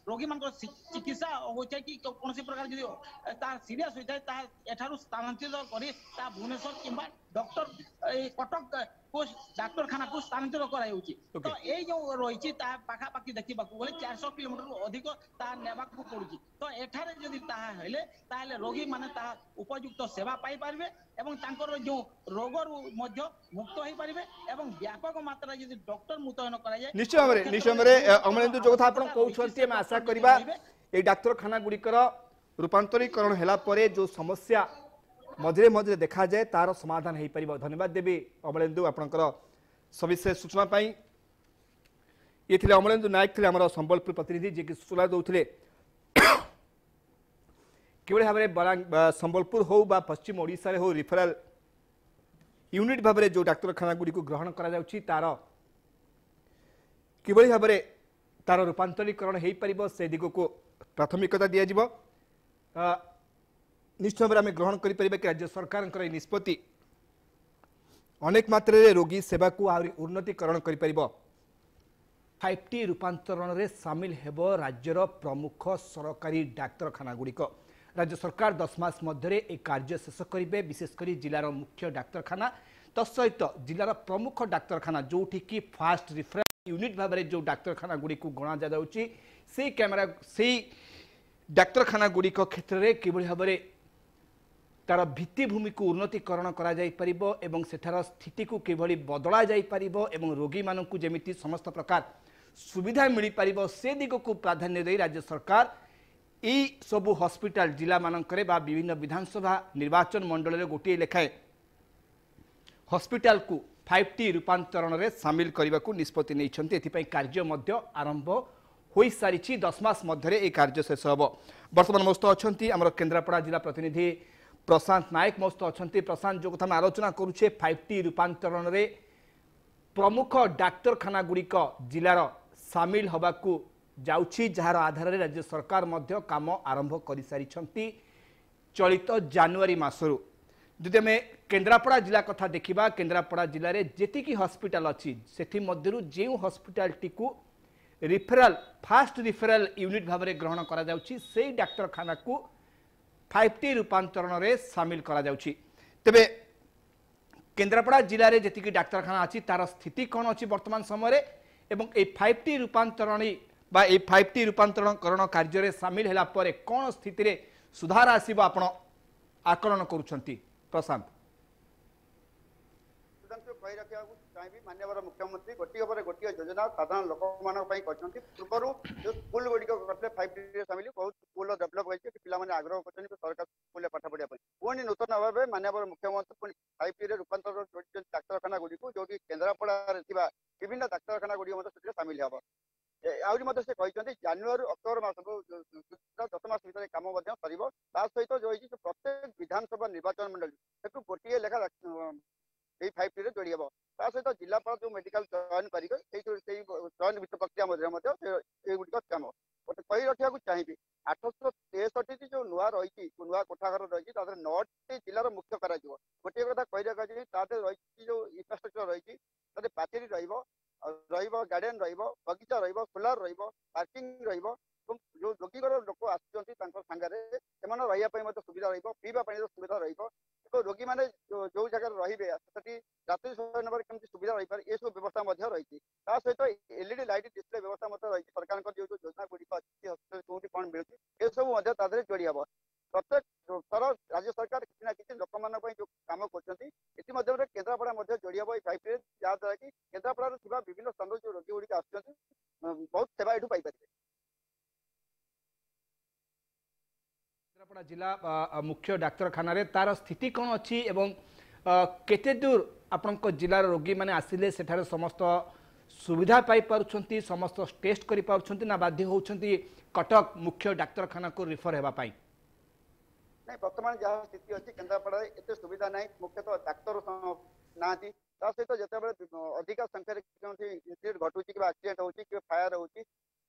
रोगी मान चिकित्सा होता कि कौन प्रकार जो सीरीयस होता है एठारू स्थानांतरित कर भुवनेश्वर किंबा डॉक्टर कटक को डाक्तरखाना को स्थानांतरित कराई तो ये जो रही पाखापाखि देखा गले 400 किलोमीटर अधिक नेबाक पड़ुची तो एठारे जदि ताहले रोगी माने उपयुक्त सेवा पाई पारिबे एवं तांकर जो रोगर मुक्त हो पारिबे एवं व्यापक मात्रा यदि डॉक्टर मुतयन करा जाए निश्चय भाव अमरेंदु जो कथा आपण कहउछंती हम आशा करबा ए डाक्तरखाना गुड़िकर रूपांतरीकरण हैला परे जो समस्या मझे मझे देखा जाए तार समाधान हो पार। धन्यवाद देवी अमरेंदु आपणकर सविशेष सूचना पाई। ये थे अमरेंदु नायक थे आम संबलपुर प्रतिनिधि जी की सूचना दौले किभली भाव में संबलपुर हो बा पश्चिम ओडिशा हो रिफेराल यूनिट भाव में जो डाक्तरखाना गुड़ी को ग्रहण करा तार किभली भाव में तार रूपांतरीकरण हो पार से दिग को प्राथमिकता दिज्व निश्चय भाव में ग्रहण करें कि राज्य सरकार निष्पत्ति अनेक मात्रा रोगी सेवा को आहरी उन्नतीकरण कर 5T रूपांतरण में सामिल हेब राज्यर प्रमुख सरकारी डाक्तरखाना गुड़िक राज्य सरकार 10 मास मध्य एक कार्य शेष करेंगे विशेषकर जिलार मुख्य डाक्तरखाना तत्सहित जिलार प्रमुख डाक्तरखाना जोठी की फास्ट रिफेराल यूनिट भाव में जो डाक्तरखाना गुड़ी को गणा जाउची से कैमेरा से डाक्तरखाना गुड़िक क्षेत्र में किभली भाव में तार भित्तिभूमि को उन्नतीकरण करा जाई परिबो एवं सेठार स्थिति को किभली बदला जाई परिबो एवं रोगी मानकु जेमिति समस्त प्रकार सुविधा मिली परिबो से दिग को प्राधान्य दे राज्य सरकार ई सबु हॉस्पिटल जिला मानकरे बा विभिन्न विधानसभा निर्वाचन मंडल रे गोटे लेखाए हॉस्पिटल को 5T रूपांतरण में सामिल करने को निष्पत्ति नहीं एथिपाई कार्य मध्य आरंभ हो सारी 10 मास मध्य एक कार्य शेष हम। बर्तमान मस्त अच्छा आम केन्द्रापड़ा जिला प्रतिनिधि प्रशांत नायक मस्त अच्छा प्रशांत जो कथा आलोचना करुचे 5T रूपांतरण में प्रमुख डाक्तरखाना गुड़िक जिलार सामिल हवा को जाउछि जार आधार राज्य सरकार मध्य काम आरंभ कर सारी चलित जनवरी मासरू जदि आम केन्द्रापड़ा जिला कथा देखा केन्द्रापड़ा जिले में जेतिकी हॉस्पिटल अच्छी से मध्यरु जो हॉस्पिटल टी को रिफेराल फास्ट रिफेराल यूनिट भाव में ग्रहण करा जाउछि से डाक्तरखाना को 5T रूपांतरण में सामिल करा जाउछि। तेबे केन्द्रापड़ा जिले में जेतिकी डाक्तरखाना अच्छी तार स्थिति कौन अच्छी वर्तमान समय एवं ए 5T रूपांतरण बा ए 5T रूपांतरण कार्य में सामिल हैला परे कौन स्थिति रे सुधार आसीबो आपण आकलन करूछंती प्रशांत? कही रखा चाहिए माननीय मुख्यमंत्री गोटे पर गोटे योजना साधारण लोक मान पूर्व जो स्कूल गुड़िक करते 5T सामिल बहुत स्कूल डेभलप होती पे आग्रह कर सरकार स्कूल पाठ पढ़ा पुणी नूतन भाव माननीय मुख्यमंत्री पुणी 5T रूपांतर डाक्तखाना गुड़िक जो केन्द्रापड़ा विभिन्न डाक्तखाना गुड़िक सामिल हम आहरी से कहते जानुरी अक्टोबर मास 10 मास भर कम सहित जो प्रत्येक विधानसभा निर्वाचन मंडल से गोटे लेखा 5T जोड़ी हम सहित जिलापाल जो मेडिकल चयन करेंगे चयन प्रक्रिया गुड़िक कम गोटे कही रखा चाहिए 863 जो नुआ रही नुआ कोठाघर रही 9टी जिलार मुख्य कर गोटे कथा कही रखा रही जो इंफ्रास्ट्रक्चर रही पाचेरी गार्डन बगीचा सोलार पार्किंग जो रोगीगर लोक आसुच्च सुविधा पीवा पानी सुविधा रोगी मैंने जो जगह रे रात्रि शयन केमती सुविधा रही पारे ये सब व्यवस्था रही सहित LED लाइट डिस्प्ले व्यवस्था रही सरकार जो योजना गुड़िक अच्छी कौटी कौन मिलूँ ये सब जोड़ी हम प्रत्येक थर राज्य सरकार किसी ना किसी लोक मान जो कम कर केन्द्रापड़ा जोड़ी हम 5T जहाद्वारा कि केन्द्रापड़ा विभिन्न स्थान जो रोगी गुड़िक आस बहुत सेवा ये पाई केन्द्रापड़ा जिला मुख्य डाक्तखाना तार स्थिति कौन अच्छी एवं केते दूर आपण जिलार रोगी मैंने आसिले सेठारे समस्त सुविधा पाई पारुछंती समस्त टेस्ट करि पारुछंती ना बाध्य होउछंती कटक मुख्य डाक्तखाना को रिफर हेबा पाई नहीं वर्तमान जहाँ स्थिति अच्छी केन्द्रापड़ा एत सुविधा ना मुख्यतः डाक्तर ना सहित जो अधिक संख्यार इंसीडेंट घटू कि एक्सीडेंट हो फायर हो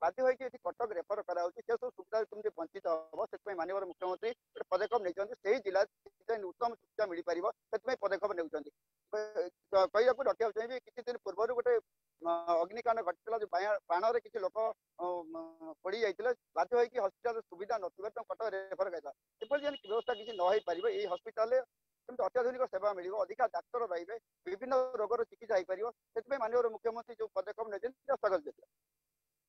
बाध्य होगी कटक रेफर कराऊँ से सब सुविधा केमती वंचित हम से माननीय मुख्यमंत्री पदक्षेप नहीं जिला उत्तम चिकित्सा मिल पार से पदक्षेप नहीं कहूँ रखा चाहिए किसी दिन पूर्व गोटे अग्निकांड घटी जो बाण किसी लोक पड़ जाते बाध्य होगी हस्पिटाल सुविधा ना कटक रेफर कराइला व्यवस्था किसी न पार ये हस्पिटाल अत्याधुनिक सेवा मिल अधिका डाक्तर रही विभिन्न रोगर चिकित्सा हो पार से माननीय मुख्यमंत्री जो पदक्षेप नहीं स्वागत देते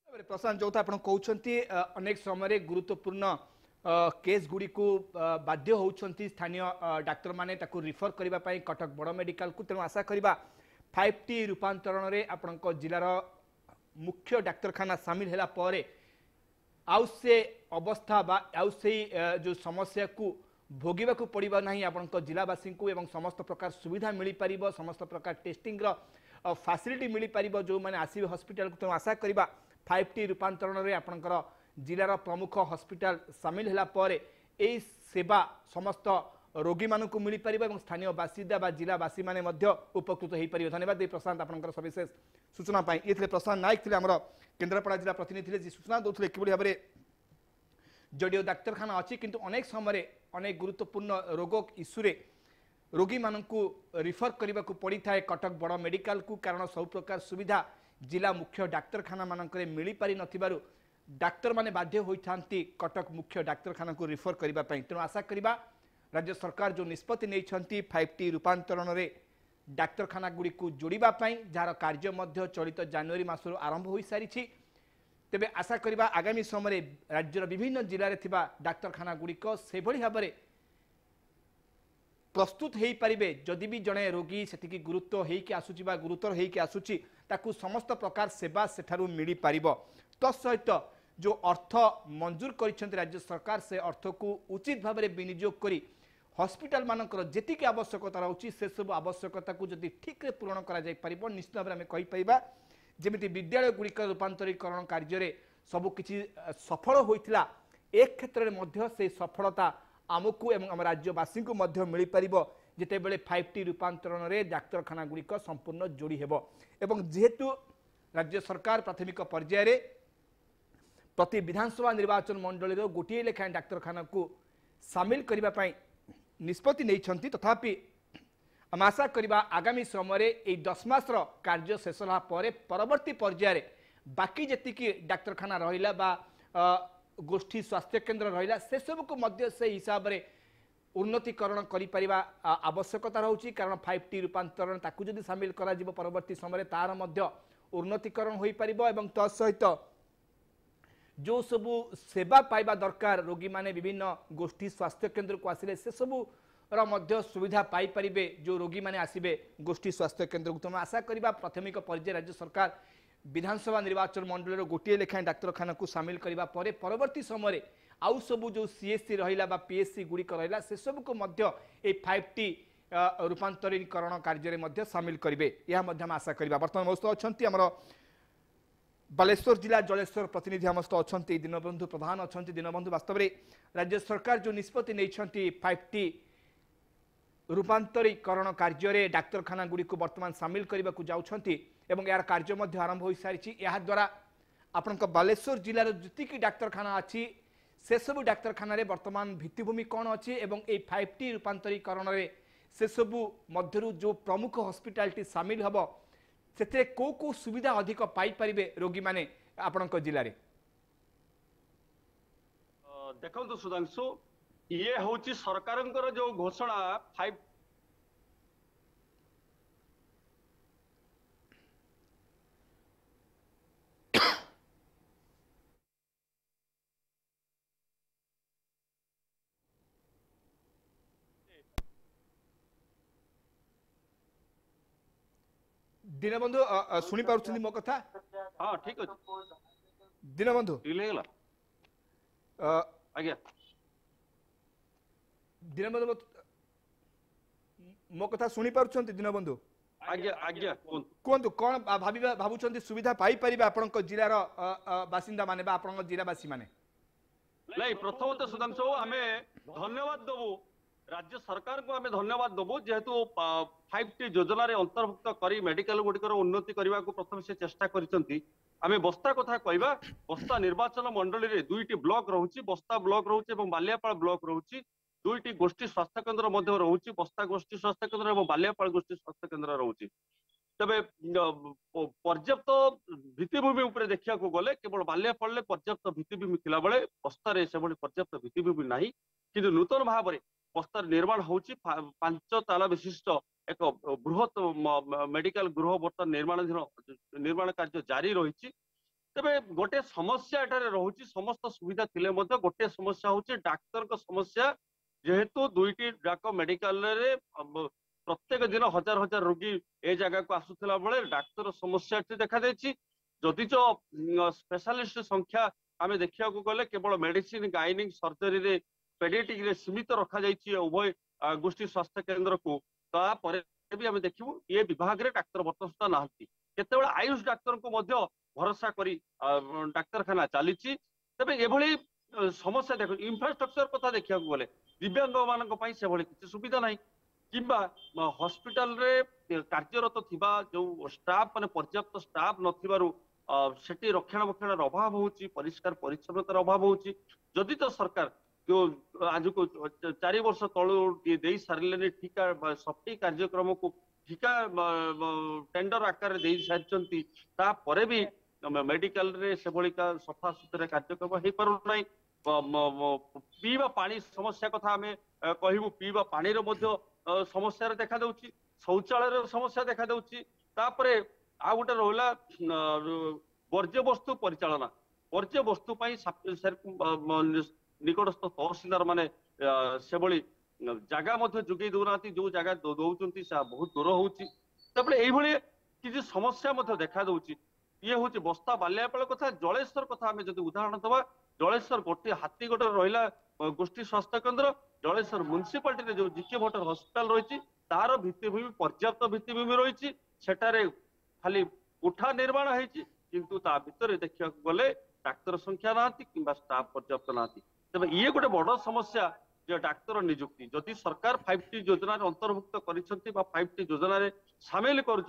प्रशांत जो आप कहते अनेक समय गुरुत्वपूर्ण केस गुड़ी को बाध्य होती स्थानीय डाक्तर माने रिफर करने कटक बड़ मेडिकल को तेणु आशा करवा 5T रूपांतरण में आपण जिलार मुख्य डाक्तखाना सामिल है आउ से अवस्था आउ से जो समस्या को भोगवा को पड़ो ना आपण जिलावासी को एवं समस्त प्रकार सुविधा मिल पार समस्त प्रकार टेस्टिंग फैसिलिटी मिल पार जो मैंने आसवे हॉस्पिटल को तेणु आशा करवा 5T रूपांतरण में आपणकर जिलार प्रमुख हॉस्पिटल सामिल है यही सेवा समस्त रोगी मानक मिल पार और स्थानीय बासिंदा बा जिलावासी माने उपकृत हो पार धन्यवाद प्रशांत आपंकर सविशेष सूचना ये थे प्रशांत नायक थे आम केन्द्रापड़ा जिला प्रतिनिधि जी सूचना दूसरे कि भाव में जदियो डाक्तखाना अच्छी किंतु अनेक समय अनेक गुरुत्वपूर्ण रोग इश्यूरे रोगी मानक रिफर करने को पड़ी था कटक बड़ मेडिकल को कारण सब प्रकार सुविधा जिला मुख्य डाक्तखाना मानक मिल पारि नथिबारु डाक्तर माने बाध्य होइथांती कटक मुख्य डाक्तखाना को रिफर करबा पई तेणु आशा करिबा राज्य सरकार जो निष्पत्ति नहीं 5T रूपांतरण में डाक्तखाना गुड़ी को जोड़िबा पई जार कार्य मध्य चलित जनवरी मासर आरंभ हो सारी तेबे आशा करिबा आगामी समय राज्यर विभिन्न जिले में डाक्तखाना गुड़िक से भाव में प्रस्तुत हो पारे जदि भी जड़े रोगी से गुरुत्व होगी आसूची गुरुतर होगी आसूची ताकू समस्त प्रकार सेवा सेठारु मिल पार तत्सहित जो अर्थ मंजूर कर राज्य सरकार से अर्थ को उचित भाव में विनियोग करी हॉस्पिटल मानकर जी आवश्यकता रही से सब आवश्यकता को जदि ठीक पूरण कर निश्चित भाव में कहीपर जमी विद्यालय गुड़िक रूपांतरीकरण कार्य सबकि सफल होता एक क्षेत्र में से सफलता आमको एवं आम राज्यवासी को मिल पार जिते बड़े 5T रूपांतरण में डाक्तखाना गुड़िक संपूर्ण जोड़ी हेब एवं जेहेतु राज्य सरकार प्राथमिक पर्यायर प्रति विधानसभा निर्वाचन मंडल गोटे लेखाएं डाक्तखाना को सामिल करने निष्पत्ति नहीं तथापि आम आशा करवा आगामी समय 10 मासर कार्य शेष होला परवर्ती पर्यायर बाकी जी डाक्तखाना रहिला बा गोष्ठी स्वास्थ्य केन्द्र रहिला से सब को मध्य से हिसाब से उन्नतीकरण करिपरिबा आवश्यकता रहुची कारण 5T रूपांतरण ताकू जदि सामिल करा जिवो परवर्ती समय तार मध्य उन्नतीकरण होई परिबो एवं तत्सहित जो सबू सेवा पाइबा दरकार रोगी माने विभिन्न गोष्ठी स्वास्थ्य केन्द्र को आसिले से सबू सुविधा पाई परिबे जो रोगी माने आसिबे गोष्ठी स्वास्थ्य केन्द्र को। तुम आशा करबा प्राथमिक पर्याय राज्य सरकार विधानसभा निर्वाचन मंडल गोटे लेखाएं डाक्तरखाना को सामिल करबा परे परवर्ती समय आउ सबू जो सीएससी रहिला बा पीएससी गुड़िक रहिला से सब को मध्य ए 5T रूपांतरीकरण कार्य में सामिल करेंगे यह आशा करवा। बर्तमान मस्त अच्छा आमर बालेश्वर जिला जलेश्वर प्रतिनिधि आम सहित अच्छा दीनबंधु प्रधान अच्छा। दीनबंधु वास्तव में राज्य सरकार जो निष्पत्ति नहीं 5T रूपांतरीकरण कार्य डाक्तरखाना गुड़ी को बर्तमान सामिल करने को जाउछंती एवं यार कार्य आरंभ हो सारी या द्वारा आपण बालेश्वर जिलार जी डाक्तरखाना अच्छी से सब डाक्तरखाना वर्तमान भित्तिभूमि कौन अच्छी एवं ए 5T रूपांतरीकरण से सबू मध्यरु जो प्रमुख हॉस्पिटलिटी सामिल हम से को सुविधा अधिक पाई परिबे रोगी माने आपण जिले में। देखो सुधांशु ये हूँ सरकार जो घोषणा 5 दीनबंधु शुणी पार्टी मो कथा। हाँ ठीक अच्छे दीनबंधु आज्ञा दीनबंधु मो कथा शुणी पार्टी दीनबंधु आज्ञा आज्ञा कहतु कौन भावुं सुविधा पाई परिबे आपण जिलार बासिंदा माने बा आपण जिलावासी माने। नहीं प्रथमतः सुधांशु आम धन्यवाद देवु राज्य सरकार को आम धन्यवाद देवु जेहेतु 5T योजना रे अंतर्भुक्त करी मेडिकल गुड़िकर उन्नति करने को प्रथम से चेष्टा करिसंती। आम बस्ता कथा कहवा बस्ता निर्वाचन मंडली रे 2टी ब्लॉक रहुची बस्ता ब्लॉक रहुची एवं बालियापाल ब्लॉक रहुची 2टी गोष्ठी स्वास्थ्य केन्द्र मध्य रहुची बस्ता गोष्ठी स्वास्थ्य केन्द्र एवं बालियापाल गोष्ठी स्वास्थ्य केन्द्र रहुची। तबे पर्याप्त भित्तिभूमि उपरे देखिया को गले केवल बालियापाल पर्याप्त भित्तिभूमि थिला बेले बस्ता रे से पर्याप्त भित्तिभूमि नाही किंतु नूतन भाव में बस्तार निर्माण होची 5 ताला विशिष्ट एक बृहत मेडिकल गृह बर्तमान निर्माण कार्य जारी रही। तेबे गोटे समस्या एटारे रहुची समस्त सुविधा थिले मध्य गोटे समस्या होची डाक्तर को समस्या जेहेतु 2टी डाक मेडिकल रे प्रत्येक दिन हजार हजार रोगी ए जगह को आसुथिला बेले डाक्तर समस्या देखा देछि। जदि जो स्पेशलिस्ट संख्या आमे देखिया को गले केवल मेडिसिन गाइनिंग सर्जरी रे पेडियाट्रिक रे सीमित रखा जाइछि उभय गोष्ठी स्वास्थ्य केन्द्र को तापर भी आम देखू ये विभाग रे डाक्तर बर्तमान नहांती केतेबेले आयुष डाक्तर को मध्य भरोसा करी डाक्तरखाना चली तेबे एभली समस्या देखो इंफ्रास्ट्रक्चर कथा देखिया को गले दिव्यांग मानक पई से भली किछि सुविधा नाही किबा हॉस्पिटल रे कार्यरत थिबा जो स्टाफ माने पर्याप्त स्टाफ नथिबारु सेठी रक्षणाबक्षण अभाव होउची परिष्कार परिच्छन्नतार अभाव होउची। जदि तो सरकार जो आज को 4 वर्ष तलू दे सारे ठीका सफाई कार्यक्रम को ठीका टेंडर आकार दे सारी भी मेडिकल रे से भलिका सफा सुतरा कार्यक्रम हो पारु नाही। पीवा पानी समस्या कथा आम कहबू पीवा पानी समस्या देखा दउची शौचालय समस्या देखा दउची तापरे आ गोटे रहिला वर्ज्य वस्तु परिचालना वर्ज्य वस्तु पई निकटस्थ तहसीलदार माने से भली जगह मध्य जोगे दौना जो जगह दौरान बहुत दूर होची किसी समस्या मध्य देखा दउची। ये हूँ बस्ता बालियापाल कथा जलेश्वर कथा आम जब उदाहरण दवा जलेश्वर गोटे हाथी गोटे रहा गोष्ठी स्वास्थ्य केन्द्र जलेश्वर म्युनिसिपालिटी जो जीके भटर हस्पिटाल रही तार भित्तिभूमि पर्याप्त भित्तिभूमि रही सेठारे खाली कोठा निर्माण होती किंतु ता भितर देखा गले डाक्तर संख्या ना कि स्टाफ पर्याप्त ना तेज ये गोटे बड़ समस्या जो डाक्तर नियुक्ति जदि सरकार 5T योजना अंतर्भुक्त कर 5T योजना सामिल कर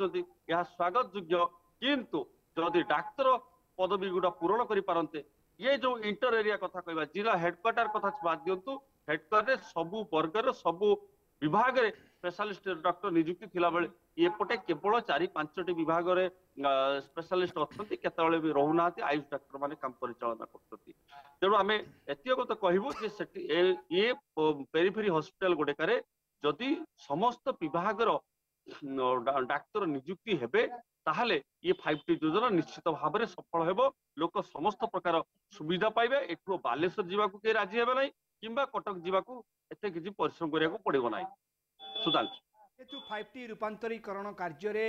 स्वागत योग्य किंतु जदि डाक्तर पदवी गुड़ा पूरण करि पारंते ये जो इंटर एरिया कथा कहबा जिला हेडक्वार्टर कथा बात दियंतु हेडक्वार्टर सबु वर्गर सबु विभाग रे स्पेशलिस्ट डॉक्टर नियुक्ति थिला बेले ये पटे केवल 4-5टी विभाग रे स्पेशलिस्ट अछंती केतबेले भी रहुना आयुष डाक्टर माने काम परिचालना करछंती। तेणु आमे एतिक तो कहबू जे सेठी ये पेरिफेरी हॉस्पिटल गोटे करे जदि समस्त विभाग रो डाक्तर नियुक्ति हेबे ताहले ये 5T योजना निश्चित भाव में सफल हेबो लोक समस्त प्रकार सुविधा पाइबे। एठु बालेश्वर जीवा को के राजी हेबे नै किंबा कटक जीवाकू एते किछि परिश्रम करियाकू पड़िबो नाही सुधांशु जेहेतु 5T रूपांतरीकरण कार्य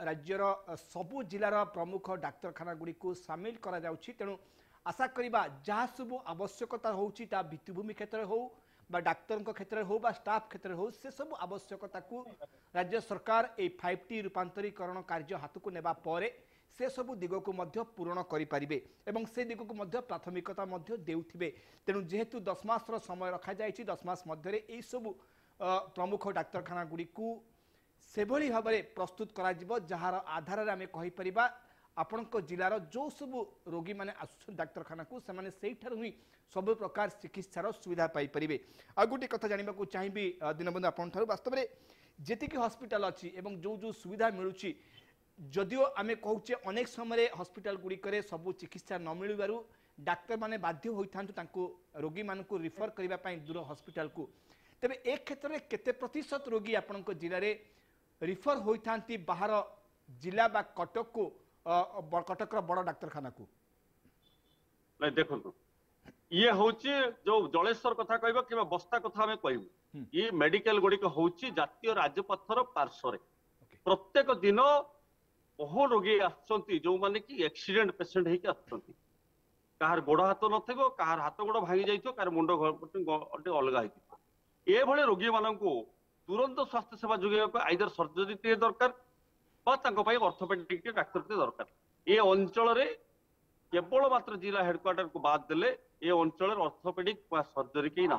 राज्यर सबु जिलार प्रमुख डाक्तरखाना गुड़ी को सामिल करा जाउछि तेणु आशा करिबा जहाँ सब आवश्यकता होउछि ता भित्तिभूमि क्षेत्र हो बा डाक्तर क्षेत्र हो बा स्टाफ क्षेत्र हो से सब आवश्यकता को राज्य सरकार ए 5T रूपांतरीकरण कार्य हाथ को नेबा परे से सब दिग को मध्य पूरण करें एवं से दिग को मध्य प्राथमिकता मध्य देउथिबे तेणु जेहेतु 10 मास समय रखा जाइछि 10 मास मध्य ए सब प्रमुख डाक्तरखाना गुड़ी को से भली भाव में प्रस्तुत करा जिवो जहार आधार रे आमे कहि परिबा आपणक जिलार जो सब रोगी माने आसु डाक्तरखाना को से माने सेठारु ही सब प्रकार चिकित्सार सुविधा पाई परिबे आ गुटी कथा जानिबा को चाहिबी दिनबंधु आपन थारु वास्तव में जेतिकी हॉस्पिटल अछि एवं जो जो सुविधा मिलुछि जदियो आमे कहूचे अनेक समय हॉस्पिटल गुड़ी करे सब चिकित्सा न मिलबारु डाक्तर माने बाध्य होइथांतु तांको रोगी मानकु रिफर करिबा पई दूर हॉस्पिटल को तेबे एक क्षेत्र में केते प्रतिशत रोगी आपनक जिले में रिफर होइथांती बाहर जिला बा कटक को कटकर बड़ डाक्तरखाना को नहीं देखो ये होची जो जलेश्वर कथा कहबो कि बस्ता कथा हमें कहबो ये मेडिकल गुडी को होची जातीय राजपथर पार्श्व प्रत्येक दिन बहु रोगी आछंती जो माने कि एक्सीडेंट पेशेंट हेकि आछंती काहार गोड़ हाथ नथिबो काहार हाथ गोड़ भांगी जाइतो काहार मुंड अलगा हेतिबो ए भले रोगी माननकु तुरंत स्वास्थ्य सेवा जोगेबाक आइदर सर्जरी टे दरकार बा तांको पई ऑर्थोपेडिक डाक्टर टे दरकार ए अंचल रे केवल मात्र जिला हेडक्वार्टर को बाद देले ए अंचल रे ऑर्थोपेडिक बा सर्जरी के ना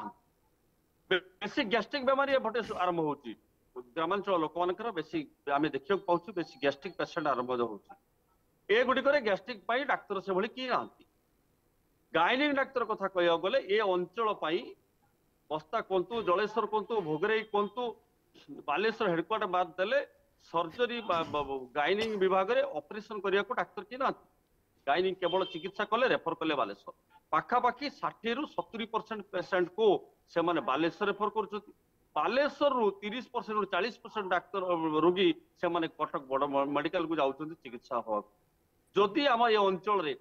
बेसी गैस्ट्रिक बेमारी एपटे आरंभ होची ग्रामांचल लोक मानकर बेसी आमे देखियो पाउछु बेसी गैस्ट्रिक पेशेंट आरंभ होची ए गुडी करे गैस्ट्रिक पई डाक्टर से भली की नांती गायनिक डाक्तर कथा कहया गले ए अंचल पई बस्ता कोंतु जलेश्वर कोंतु भोगरेई कोंतु बालेश्वर हेडक्वार्टर बाद देले सर्जरी गायनिंग विभाग रे ऑपरेशन करिया को डाक्तर की ना गायनिंग केवल चिकित्सा कले रेफर कले बालेश्वर पाखापाखी 60 रु 70% पेशेंट को से माने बालेश्वर रेफर करछथि बालेश्वर रु 30% रु 40% डाक्तर रोगी से माने कटक बड़ मेडिकल को जाउछथि चिकित्सा हो जदि हम ए अंचल रे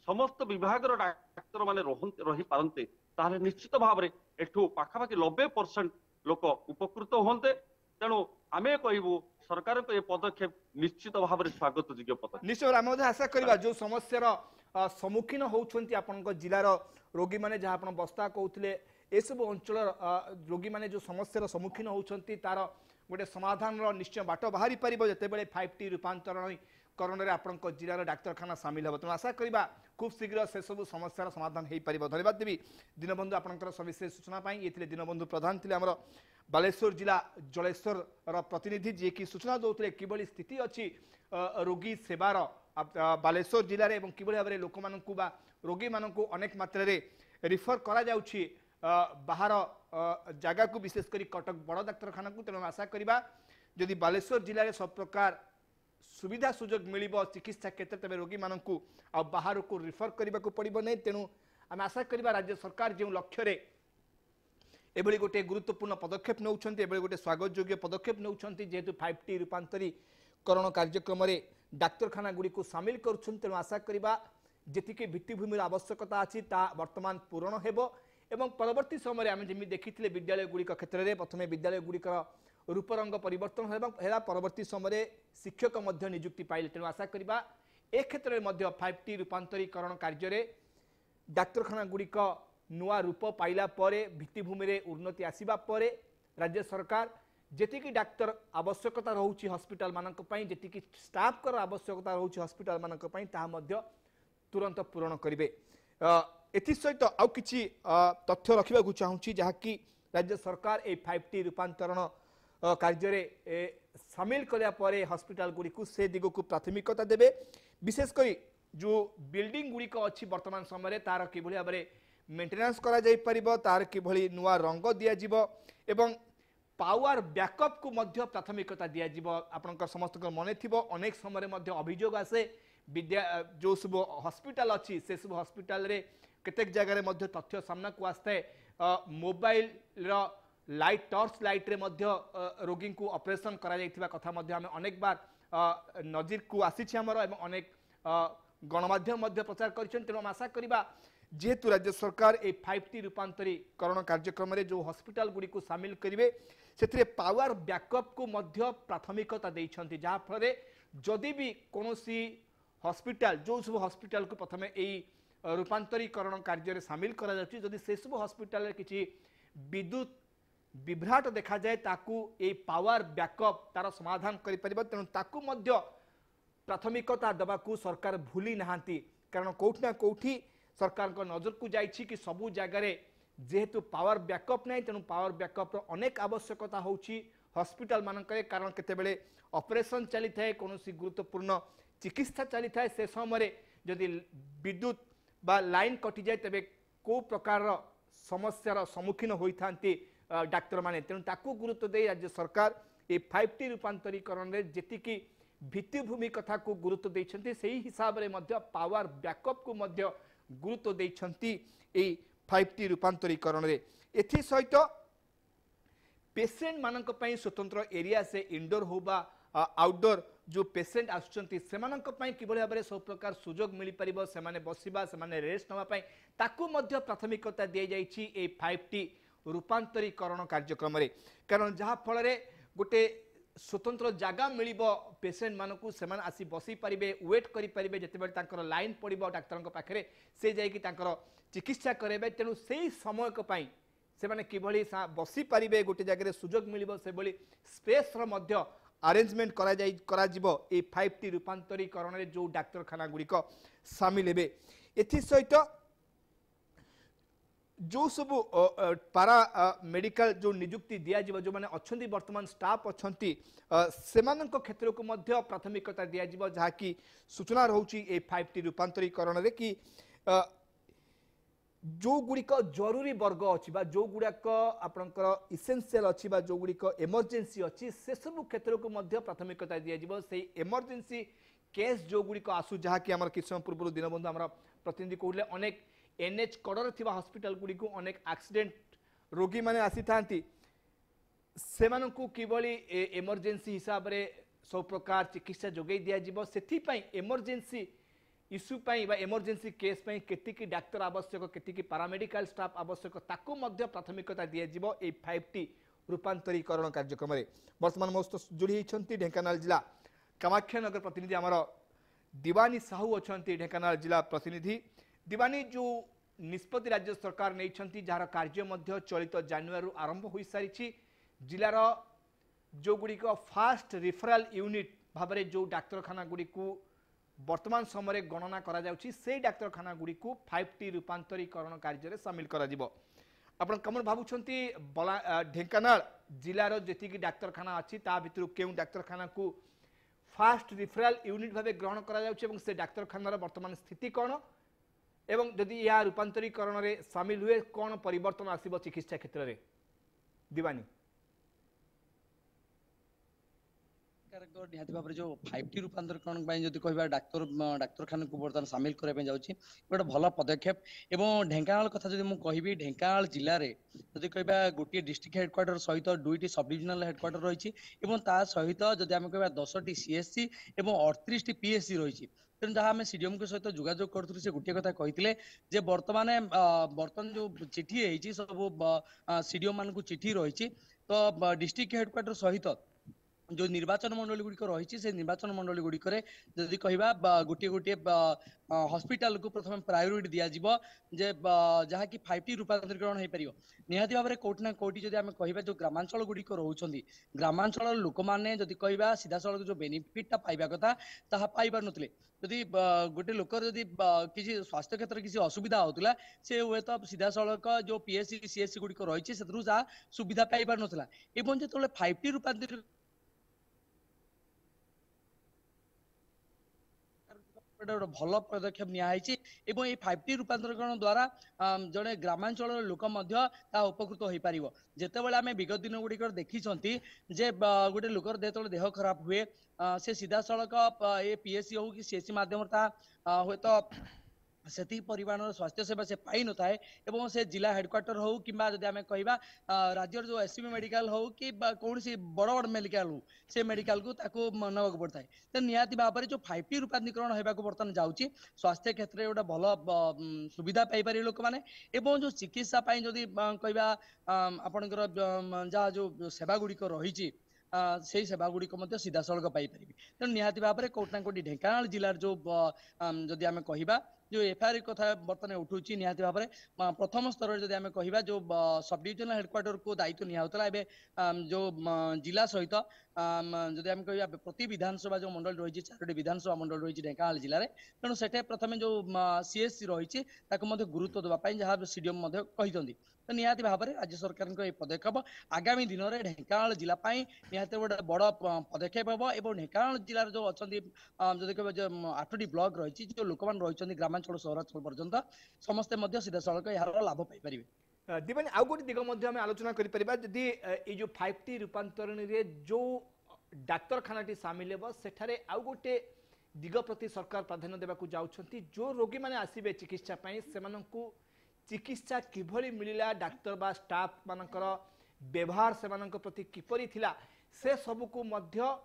समस्त विभाग रो डाक्तर माने रही पारंते ताले निश्चित भाव रे एठू पाखापाखि 90% लोक उपकृत होते तेणु आमे कहबू सरकार को ये पदक्षेप निश्चित भाव में स्वागत योग्य पदक्षेप निश्चय आम आशा करवा जो समस्यार सम्मुखीन होउछंती आपनक जिलार रोगी माने जहाँ आप बस्ता कहते ए सब अंचल रोगी माने जो समस्यार सम्मुखीन होउछंती तार गोटे समाधान निश्चय बाट बाहरी पारिबो जेतेबेले 5T रूपांतरण करण रे आपनक जिलार डाक्तरखाना सामिल हो तेणु आशा करवा खूब शीघ्र से सब समस्यार समाधान हो पार धन्यवाद देवी दीनबंधु आपंकर सविशेष सूचना ये दीनबंधु प्रधान थे आमर बालेश्वर जिला जलेश्वर प्रतिनिधि जी की सूचना दौते कि स्थिति अच्छी रोगी सेवार बालेश्वर जिले में कि भाव में लोक मानू बा रोगी मानू अनेक मात्रा रिफर करा जाउछि बाहर जगह को विशेषकर कटक बड़ डाक्तरखाना को तेणु आशा करवा जदि बालेश्वर जिले में सब प्रकार सुविधा सुजोग मिल चिकित्सा क्षेत्र तेज रोगी मानू आ बाहर को रिफर करने को पड़ो नहीं तेणु आम आशा करवा राज्य सरकार जो लक्ष्य एभली गोटे गुरुत्वपूर्ण पदक्षेप नौकरी गोटे स्वागत योग्य पदक्षेप नौकरी जेहेतु 5T रूपांतरीकरण कार्यक्रम डाक्तरखाना गुड़ी को सामिल करुछन तेणु आशा करवा जी भित्तिभूमि आवश्यकता अच्छी वर्तमान पूरण हो परवर्ती समय आम जमी देखी विद्यालय गुड़िक क्षेत्र में प्रथम विद्यालय गुड़िकर रूपरंग परिवर्तन है परवर्ती समय शिक्षक नियुक्ति पाइले तेणु आशा करवा ए क्षेत्र में 5T रूपांतरीकरण कार्य डाक्तरखाना गुड़िक नुआ रूप पाइला परे भित्तिभूमि उन्नति आसिबा परे राज्य सरकार जेतिकी डाक्तर आवश्यकता रहुछि हॉस्पिटल मानक पई जेतिकी स्टाफ कर आवश्यकता रहुछि हॉस्पिटल मानक पई ताहा मध्य तुरंत पूरण करिवे एथि सहित आउ किछि तथ्य रखिबा चाहूछि जहाँकि राज्य सरकार ए 5T रूपांतरण कार्य सामिल करिया परे हॉस्पिटल गुड़ी को से दिग को प्राथमिकता देबे विशेषकर जो बिल्डिंग गुड़ी अच्छी वर्तमान समय तार कि भाव में मेंटेनेंस करा जाई परिबो तार किभली नुआ रंग दिया जिवो एवं पावर बैकअप को मध्य प्राथमिकता दिया जिवो आपनकर समस्त मने थिबो अनेक समय मध्य अभियोग आसे विद्या जो सब हॉस्पिटल अच्छी से सब हॉस्पिटल रे केतेक जगह रे मध्य तथ्य सामना को आस्ते मोबाइल रो लाइट टॉर्च लाइट रे मध्य रोगी को ऑपरेशन करा जाइथिबा कथा मध्य हमें अनेक बार नजीर को आसी हमर एवं अनेक गणमाध्यम मध्य प्रचार करिछन तेणु आशा करबा जेहेतु राज्य सरकार ए 5T रूपांतरीकरण कार्यक्रम में जो हॉस्पिटल गुड़ी को सामिल करेंगे से पावर बैकअप को मध्य प्राथमिकता देइछंती जहाँ फल जदि भी कौन हॉस्पिटल जो सब हॉस्पिटल को प्रथम यही रूपांतरीकरण कार्य सामिल करा जाउछि जदि से सब हॉस्पिटल किसी विद्युत विभ्राट देखा जाए ताकू ए पावर बैकअप तार समाधान करि परिबो तेणु ताकू मध्य प्राथमिकता दबाकू सरकार भूली नहांती कारण कोठी ना कोठी सरकार को नजर को जाइछि कि सबु जगह जेहेतु पावर बैकअप नहीं तेणु पावर बैकअप रो अनेक आवश्यकता होउछि हॉस्पिटल मानकरे कारण केतेबेले ऑपरेशन चली थाए कोनोसी गुरुत्वपूर्ण चिकित्सा चली थाए से समय जदि विद्युत बा लाइन कटि जाए तेबे को प्रकार समस्यार सम्मुखीन होइथांती डाक्तर माने तेणु ताकू गुरुत्व दे राज्य सरकार ए 5T रूपांतरीकरण रे जेतिकी भित्तिभूमि कथा को गुरुत्व देइछंती सेही हिसाब रे मध्य पावर बैकअप को मध्य गुरुत्व देइछंती ए 5T रूपांतरीकरण रे एथि सहित पेशेंट मानक पई स्वतंत्र एरिया से इंडोर होबा आउटडोर जो पेशेंट आसुचंती सेमानक पई किबळे भाबरे सब प्रकार सुजोग मिली परिबो सेमाने बसिबा सेमाने रेस्ट नवा पई ताकू मध्य प्राथमिकता दिया जाइछि ए 5T रूपांतरीकरण कार्यक्रम रे कारण जहा फल रे गोटे स्वतंत्र जगह मिलिबो पेशेंट मानकू सेमान आसी बसी परिबे वेट करि परिबे जतेबेले तांकर लाइन पड़िबो डाक्टरक पाखरे से जाई कि तांकर चिकित्सा करेबे तेनु सेही समय को पई सेमाने किभଳି बसी परिबे गोटे जगह सुजोग मिलिबो से भली स्पेस रो मध्य अरेंजमेंट करा जिवो ए 5T रूपांतरीकरण रे जो डाक्तरखाना गुड़िक सामिल हेबे एथि सहित जो सब पारा मेडिकल जो नियुक्ति दिया जिवो जो माने अछंती वर्तमान स्टाफ अछंती सेमानक क्षेत्र को मध्य प्राथमिकता दिया जिवो जहा कि सूचना रहउची ए 5T रूपांतरीकरण रे कि जो गुड़िक जरूरी वर्ग अच्छी जो गुड़ाक आपणकर इसेंशियल अच्छी जो गुड़िक इमरजेंसी अच्छी से सब क्षेत्र को मध्य प्राथमिकता दिया से इमरजेंसी केस जो गुड़िक आसू जहाँकि आम किछ समय पूर्व दीनबंधु आम प्रतिनिधि कहले अनेक NH कड़र थिबा हॉस्पिटल गुड़ी को अनेक एक्सीडेंट रोगी माने आसी थांती सेमानकु किबळी इमरजेंसी हिसाब रे सब प्रकार चिकित्सा जोगै दिया जिवो सेथि पई इमरजेंसी इश्यू पाई बा इमरजेंसी केस पाई केतिकी डाक्तर आवश्यक केतिकी पैरामेडिकल स्टाफ आवश्यक ताको मध्य प्राथमिकता दिया जिवो ए 5T रूपांतरीकरण कार्यक्रम रे वर्तमान मोस्त जोड़ी होइछंती ढेंकानाल जिला कामाख्यानगर प्रतिनिधि आमर दिवानी साहू अछंती ढेंकानाल जिला प्रतिनिधि दिवानी जो निष्पत्ति राज्य सरकार नहीं जार कार्य मध्य चलित जानुआरी आरंभ हो सारी जिलार जो गुड़िक फास्ट रिफराल यूनिट भाव में जो डाक्तरखाना गुड़ी को वर्तमान समय गणना करा जाउछि से डाक्तरखाना गुड़ी को 5T रूपांतरीकरण कार्य में सामिल करा जिवो आपण कमन भाबुछंती ढेंकानाल जिलार जेतिकी डाक्तरखाना अच्छी ता भितर केउ डाक्तरखाना को फास्ट रिफराल यूनिट भाव ग्रहण करा जाउछि एवं से डाक्तरखानार वर्तमान स्थिति कौन एवं जदि यह रूपांतरीकरण रे सामिल हुए कौन परिवर्तन आसिबो चिकित्सा क्षेत्र रे दिवानी निहाती भाव जो 5T रूपांतरीकरण जदि कहबा डाक्तरखाना को बर्तमान सामिल करबे जाउछि गोटे भल पदक्षेप एवं ढेंकानाल कथा जदि मु कहबी ढेंकानाल जिल्ला रे जदि कहबा गोटे डिस्ट्रिक्ट हेडक्वार्टर सहित 2टी सब डिविजनल हेडक्वार्टर रहिछि एवं ता सहित जदि हम कहबा 10टी CSC एवं 38टी PSC रहिछि तेणु जहाँ आम सीडीएम सहित जोगाजोग करूँ से गोटे कथा कहते जे बर्तमान जो चिठी है सब सीडीएम मान चिठी रही तो डिस्ट्रिक्ट हेडक्वार्टर सहित जो निर्वाचन मंडली गुड़िक रही से निर्वाचन मंडली गुड़िक जदि कहबा गोटे गोटे हॉस्पिटल को प्रथम प्रायोरिटी दिज्व जे जहाँकि 5T रूपांतरीकरण हो पार निहाती भाव में कोटि ना कोटि जदि आम कहबा जो ग्रामांचल गुड़िक रोचंती ग्रामांचल लोक मैंने जदि कहबा सीधा सड़क जो बेनिफिटा पाइबा कथा ताहा पाई पार नथिले जदि गोटे लोकर जदि किसी स्वास्थ्य क्षेत्र किसी असुविधा होता से हुए तो सीधा सड़क जो PSC CSC गुड़िक रही से सुविधा पाई पार नथिला एवं जो 5T रूपांतरीकरण भल पदक्षेप निया 5T रूपांतरीकरण द्वारा जड़े ग्रामांचल लोक उपकृत हो पार जिते आम विगत दिन गुड़िक देखी जे गोटे लोकर जो देह खराब हुए से सीधा सड़क ये PSC हो कि CSC माध्यम हे तो सेति परिमाणर स्वास्थ्य सेवा से पाई न थाए एवं से जिला हेडक्वार्टर हो किंबा जदि आमे कहबा राज्यर जो एससीबी मेडिकल हो कि कौन सी बड़ बड़ मेडिकल हो से मेडिकल को ताको नवाक पड़ता है तो निहाती भाव में जो 5T रूपांतरीकरण होगा बर्तमान जाउची स्वास्थ्य क्षेत्र में गोटे भल सुविधा पाई पारे लोक माने एवं जो चिकित्सा पाई जदि कहबा आपनकर जहाँ जो सेवा गुड़िक रही से सेवा गुड़िक सीधा सड़क पाई पारे तेणु निहाती भाव में कोटना कोटी ढेंकानाल जिलार जो जदि आमे कहबा जो एफआईआर कथा बर्तमान उठुची निहाती भाव में प्रथम स्तर जदि आमे कहबा जो सब डिविजनल हेडक्वार्टर को दायित्व नियाउतला एबे जो जिला सहित जदि आमे कहबा प्रति विधानसभा जो मंडल रही 4टी विधानसभा मंडल रही ढेंकानाल जिले में तेणु सेठे प्रथमे जो सीएससी रही गुरुत्व देवा जहाँ सीडीएम कहते तो निहाती भाव में राज्य सरकार पदक्षेप आगामी दिन में ढेंकानाल जिला निहाती गोटे बड़ पदक्षेप हम और ढेंकानाल जिलार जो अच्छा जदि कह 8टी ब्लॉक रही जो लोक मैंने रही ग्रामांचल सहरांचल पर्यंत समस्ते सीधा सड़क यार लाभ पाई दीपानी आउ गोटे दिग आम आलोचना करी जो 5T रूपांतरण जो डाक्तरखाना सामिल हे सेठारे आउ गोटे दिग प्रति सरकार प्राधान्य देवा जाउछंती जो रोगी माने आसीबे चिकित्सा पई सेमानंकु चिकित्सा किभली मिलिला डाक्तर बा स्टाफ मानकर व्यवहार सेमानंक प्रति किपरि थिला से सबको मध्य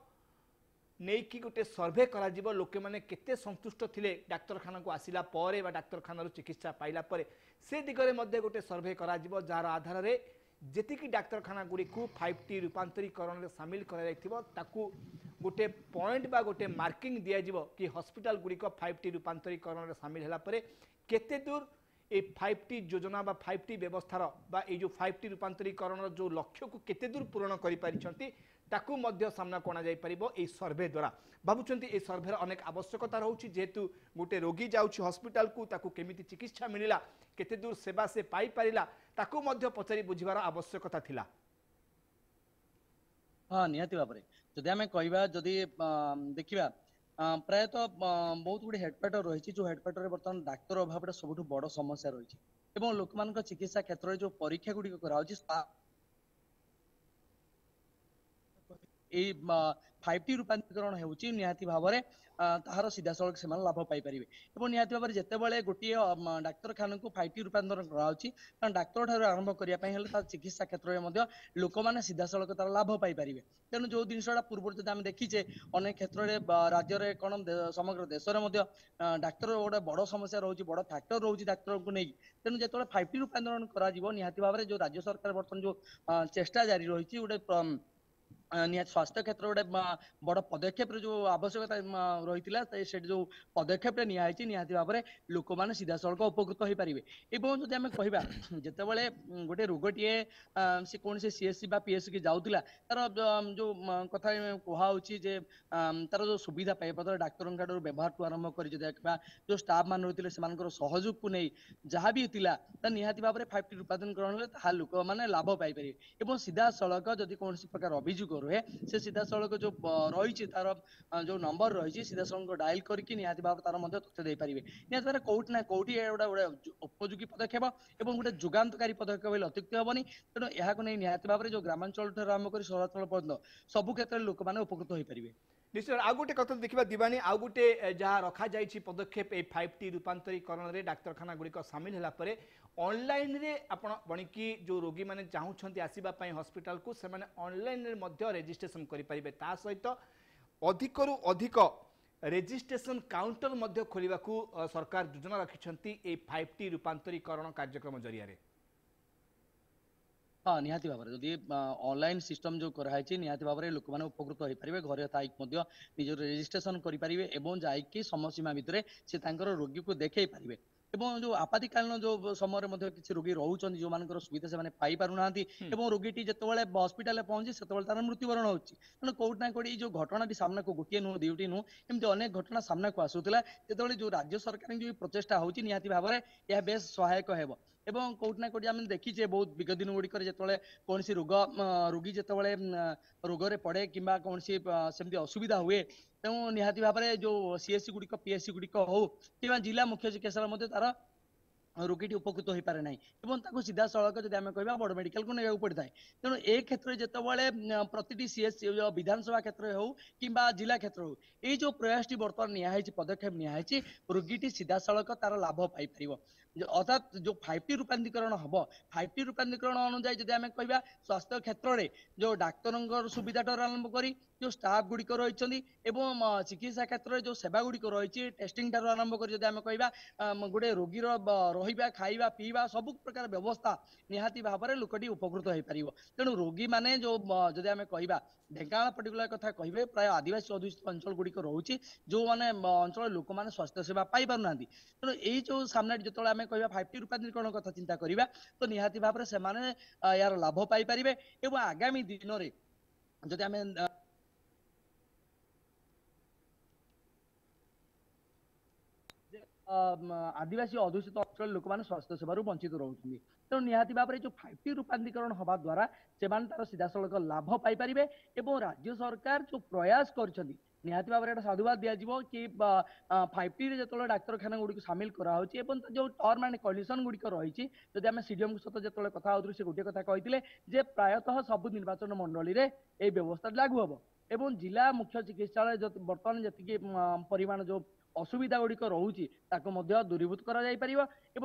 नेकी गोटे सर्वे करा जिवो लोके माने केते संतुष्ट थिले डाक्तरखाना को आसिला परे बा डाक्तरखाना चिकित्सा पाइला परे से दिगरे मध्य गोटे सर्वे करा जिवो जार आधार रे जेतिकी डाक्तरखाना गुडी को 5T रूपांतरीकरण रे शामिल करा जाइथिबो ताकू गोटे पॉइंट बा गोटे मार्किंग दिया जिवो कि हॉस्पिटल गुडी को 5T रूपांतरीकरण रे शामिल हला परे केते दूर ए 5T योजना बा 5T व्यवस्थार बा ए जो 5T रूपांतरीकरण जो लक्ष्य को केते दूर पूर्ण करि पारिछंती ताकू मध्य सामना कोना जाई परिबो ए सर्वे द्वारा भाबुचंती ए सर्वे अनेक आवश्यकता रहउची जेतु गोटे रोगी जाउची हॉस्पिटल को ताकू केमिति चिकित्सा मिलिला केते दूर सेवा से पाई पारिला ताकू मध्य पचारि बुझिबार आवश्यकता थिला। हाँ निहाती भाव में जदि आमे कहबा जदि देखिबा प्रायतः बहुत गुड़ी हेडक्वार्टर रही जो हेडक्वार्टर बर्तमान डाक्तर अभाव सब बड़ समस्या रही लोक मान चिकित्सा क्षेत्र में जो परीक्षा गुड़िक करा 5T रूपांतरीकरण होउची निहाती भाव में ताहार सीधा सड़क से लाभ पाई परिबे एवं निहाती भाव में जेतेबेले गोटे डाक्तरखाना को 5T रूपांतरण कराउची कारण डाक्तर ठार आरंभ करिया पई हेले ता चिकित्सा क्षेत्र में मध्य लोक माने सीधा सड़क तार लाभ पाई परिबे तेणु जो जिनसा पूर्व जब आम देखीचे अनेक क्षेत्र में राज्य में कौन समग्र देश में डाक्तर गोटे बड़ समस्या रोचे बड़ फैक्टर रोचे डाक्तर को नहीं तेणु जो 5T रूपांतरण करा निहाती भाव में जो राज्य सरकार बर्तमान जो चेष्टा जारी रही गोटे स्वास्थ्य क्षेत्र गोटे बड़ पदक्षेप जो आवश्यकता रही से जो पदक्षेप निहाती भाव में लोक मैंने सीधा सड़क उपकृत हो पारे और जब आम कहवा जितेबाला गोटे रोगटे सी कौन से सीएससी बा पीएससी की जाऊला तार जो कथा कहुचे तार जो सुविधा पाई डाक्तर व्यवहार टू आरंभ कर जो स्टाफ मान रही है सहयोग को नहीं जहाँ भी निहाती भाव में 5T रूपांतरण लोक मैंने लाभ पाई पारे सीधा सड़क जदि कौन प्रकार अभियोग रहे से सीधा सड़क जो रही तार जो नंबर रही सीधा सड़क डायल करके निहाती भाव तार तथ्य दे पारे निहाती भाव कौटी ना कौटी गोटे उपयोगी पदक्षेप और गोटे जुगान्तकारी पदक्षेप अत्युक्ति हेनी तेणु यहाँ नहीं निहाती भाव में जो ग्रामांचल आरंभ कर सहरांचल पर्यटन सबु क्षेत्र में लोक मैंने उपकृत हो पारे निश्चय आउ गोटे कथा देखा दीवानी आउ गोटे जहाँ रखा जाइए पदक्षेप ए 5T रूपांतरीकरण रे डाक्तरखाना गुड़िक सामिल है ऑनलाइन रे आपण बणिकी जो रोगी माने चाहूछंती आसीबा पई हॉस्पिटल को से माने ऑनलाइन रे मध्य रजिस्ट्रेशन करि परिबे ता सहित अधिकरु अधिक रजिस्ट्रेशन काउंटर मध्य खोलिबा को सरकार योजना रखिछंती ए 5T रूपांतरीकरण कार्यक्रम जरिया रे हाँ निहाती भाव में जदि ऑनलाइन सिस्टम जो कराई निहाती भाव में लोक मैंने उपकृत हो पारे घरे थाइक निज रजिस्ट्रेशन करेंगे और जाकि समय सीमा भितर से रोगी को देखे पारे एवं जो आपातकालीन जो समय किसी रोगी रोचन जो मान सुविधा से पाई पारना रोगी जिते हॉस्पिटल पहुंचे से तार मृत्युवरण होती तेणु कौटना कौटी जो घटना सामना को गोटे नुह दुईटी नुह एमती अनेक घटना सामना को आसूला जो जो राज्य सरकार जो प्रचेषा होती निहाती भाव में यह बेस सहायक है एवं कौटना कौटी आम देखीचे बहुत विगत दिन गुड़िक जो कौन रोग रोगी जिते रोग पड़े कि कौन सेमती असुविधा हुए तेणु निहाती भाव में जो सीएससी गुड़िक पीएससी गुड़िक हो कि जिला मुख्य चिकित्सालय तार रोगीटी उपकृत हो पारे ना सीधा सड़क जब आम कह बड़ मेडिकल को नहीं पड़ता है तेणु ए क्षेत्र में जो प्रति सीएस विधानसभा क्षेत्र हो कि जिला क्षेत्र हो ये जो प्रयास टी बर्तमान नियाई पदक्षेप नियाई रोगीटी सीधा सड़क तार लाभ पाइपर अर्थात जो 5T रूपांतरण हम 5T रूपांतरण अनुजाई जब आम कह स्वास्थ्य क्षेत्र में जो डाक्तर सुविधा आरंभ कर जो स्टाफ गुड़िक रही चिकित्सा क्षेत्र में जो सेवा गुड़िक रही टेस्टिंग ठार आरंभ कर जब आम कह गोटे रोगीर रहा खाଇବା पीवा सब प्रकार व्यवस्था निहाती भाव में लोकटी उपकृत हो पार तेणु रोगी माने जो जब आम कह ढेंकानाल पर्टिकुलर कथा कहे प्राय आदिवासी अधुषित अंचल गुड़िक रोचे जो मैंने अंचल लोक मैंने स्वास्थ्य सेवा पाई पार ना तेणु यही जो सामने जो आम कह 5T रूपांतरण कथा चिंता करवा तो निहाती भाव में यार लाभ पाई पारे और आगामी दिन में जब आम आदिवासी अधुषित अंचल लोक मैंने स्वास्थ्य सेवा वंचित रोचे तेणु निहाती भाव में जो 5T रूपांतरण हवा द्वारा से तार सीधा सड़क लाभ पाइपर और राज्य सरकार जो प्रयास कर निहाती भाव में साधुवाद दिज्व कि 5T जो डाक्तखाना गुड़ी सामिल कराई जो टर्म एंड कंडीशन गुड़िक रही जब आम सीडीएम सहित जो कथा हो गोटे कथा कहते प्रायतः सब निर्वाचन मंडली में ये व्यवस्था लागू हम एवं जिला मुख्य चिकित्सालय बर्तमान जी परिमाण जो असुविधा गुड़िक रोचे दूरीभूत कर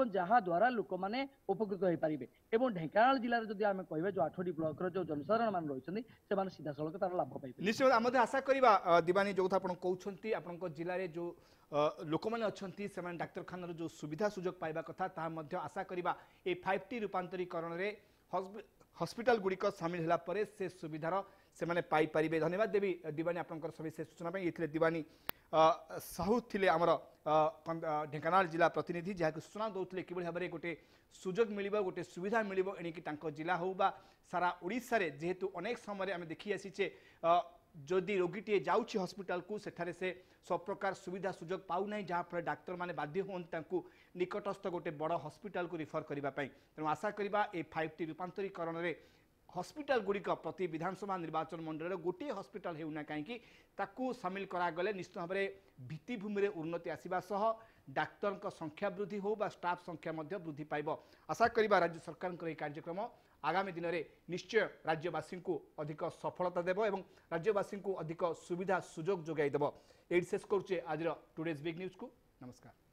जहाँ द्वारा लोक मैंने उपकृत हो पारे और ढेंकानाल जिले में जब आम कह जो 8टी ब्लॉक जो जनसाधारण मान रही से सीधा सड़क तार लाभ पाई निश्चय आम आशा करवा दिवानी जो आप कहते आप जिले में जो लोक मैंने अच्छा डाक्तखाना जो सुविधा सुजोग पाइबा कथा ताहा आशा करवा ये 5T रूपांतरीकरण में हॉस्पिटल गुड़िक सामिल होला परे से सुविधार से माने पाई पारिबे। धन्यवाद देवी दिवानी आपनकर सविशेष सूचना पे। ये दिवानी साहू थिले आमर ढेंकानाल जिला प्रतिनिधि जहाँ सूचना दौले कि भाव में गोटे सुजोग मिल गोटे सुविधा मिल एणिकी जिला हो बा सारा ओडिशा रे जेहेतु अनेक समय आम देखी आसीचे जदि रोगीटे जाऊँगी हॉस्पिटल को सेठारे से सब प्रकार सुविधा सुजोग पाऊना जहाँफल डाक्तर मैंने बाध्य हूँ निकटस्थ गोटे बड़ हॉस्पिटल को रिफर करने तेणु आशा करवा ये 5T रूपांतरीकरण में हॉस्पिटल गुड़िक प्रति विधानसभा निर्वाचन मंडल गोटे हॉस्पिटल होना कहीं ताकू सामिल करागले निश्चित भाव में भित्तिभूमि में उन्नति आसवा सह डाक्तर संख्या वृद्धि हो बा स्टाफ संख्या वृद्धि पाइब। आशा करवा राज्य सरकार कार्यक्रम आगामी दिन में निश्चय राज्यवासी को अधिक सफलता देव और राज्यवासी को अधिक सुविधा सुजोग जोगाई देव। ये शेष करुचे आज टुडेज बिग न्यूज को। नमस्कार।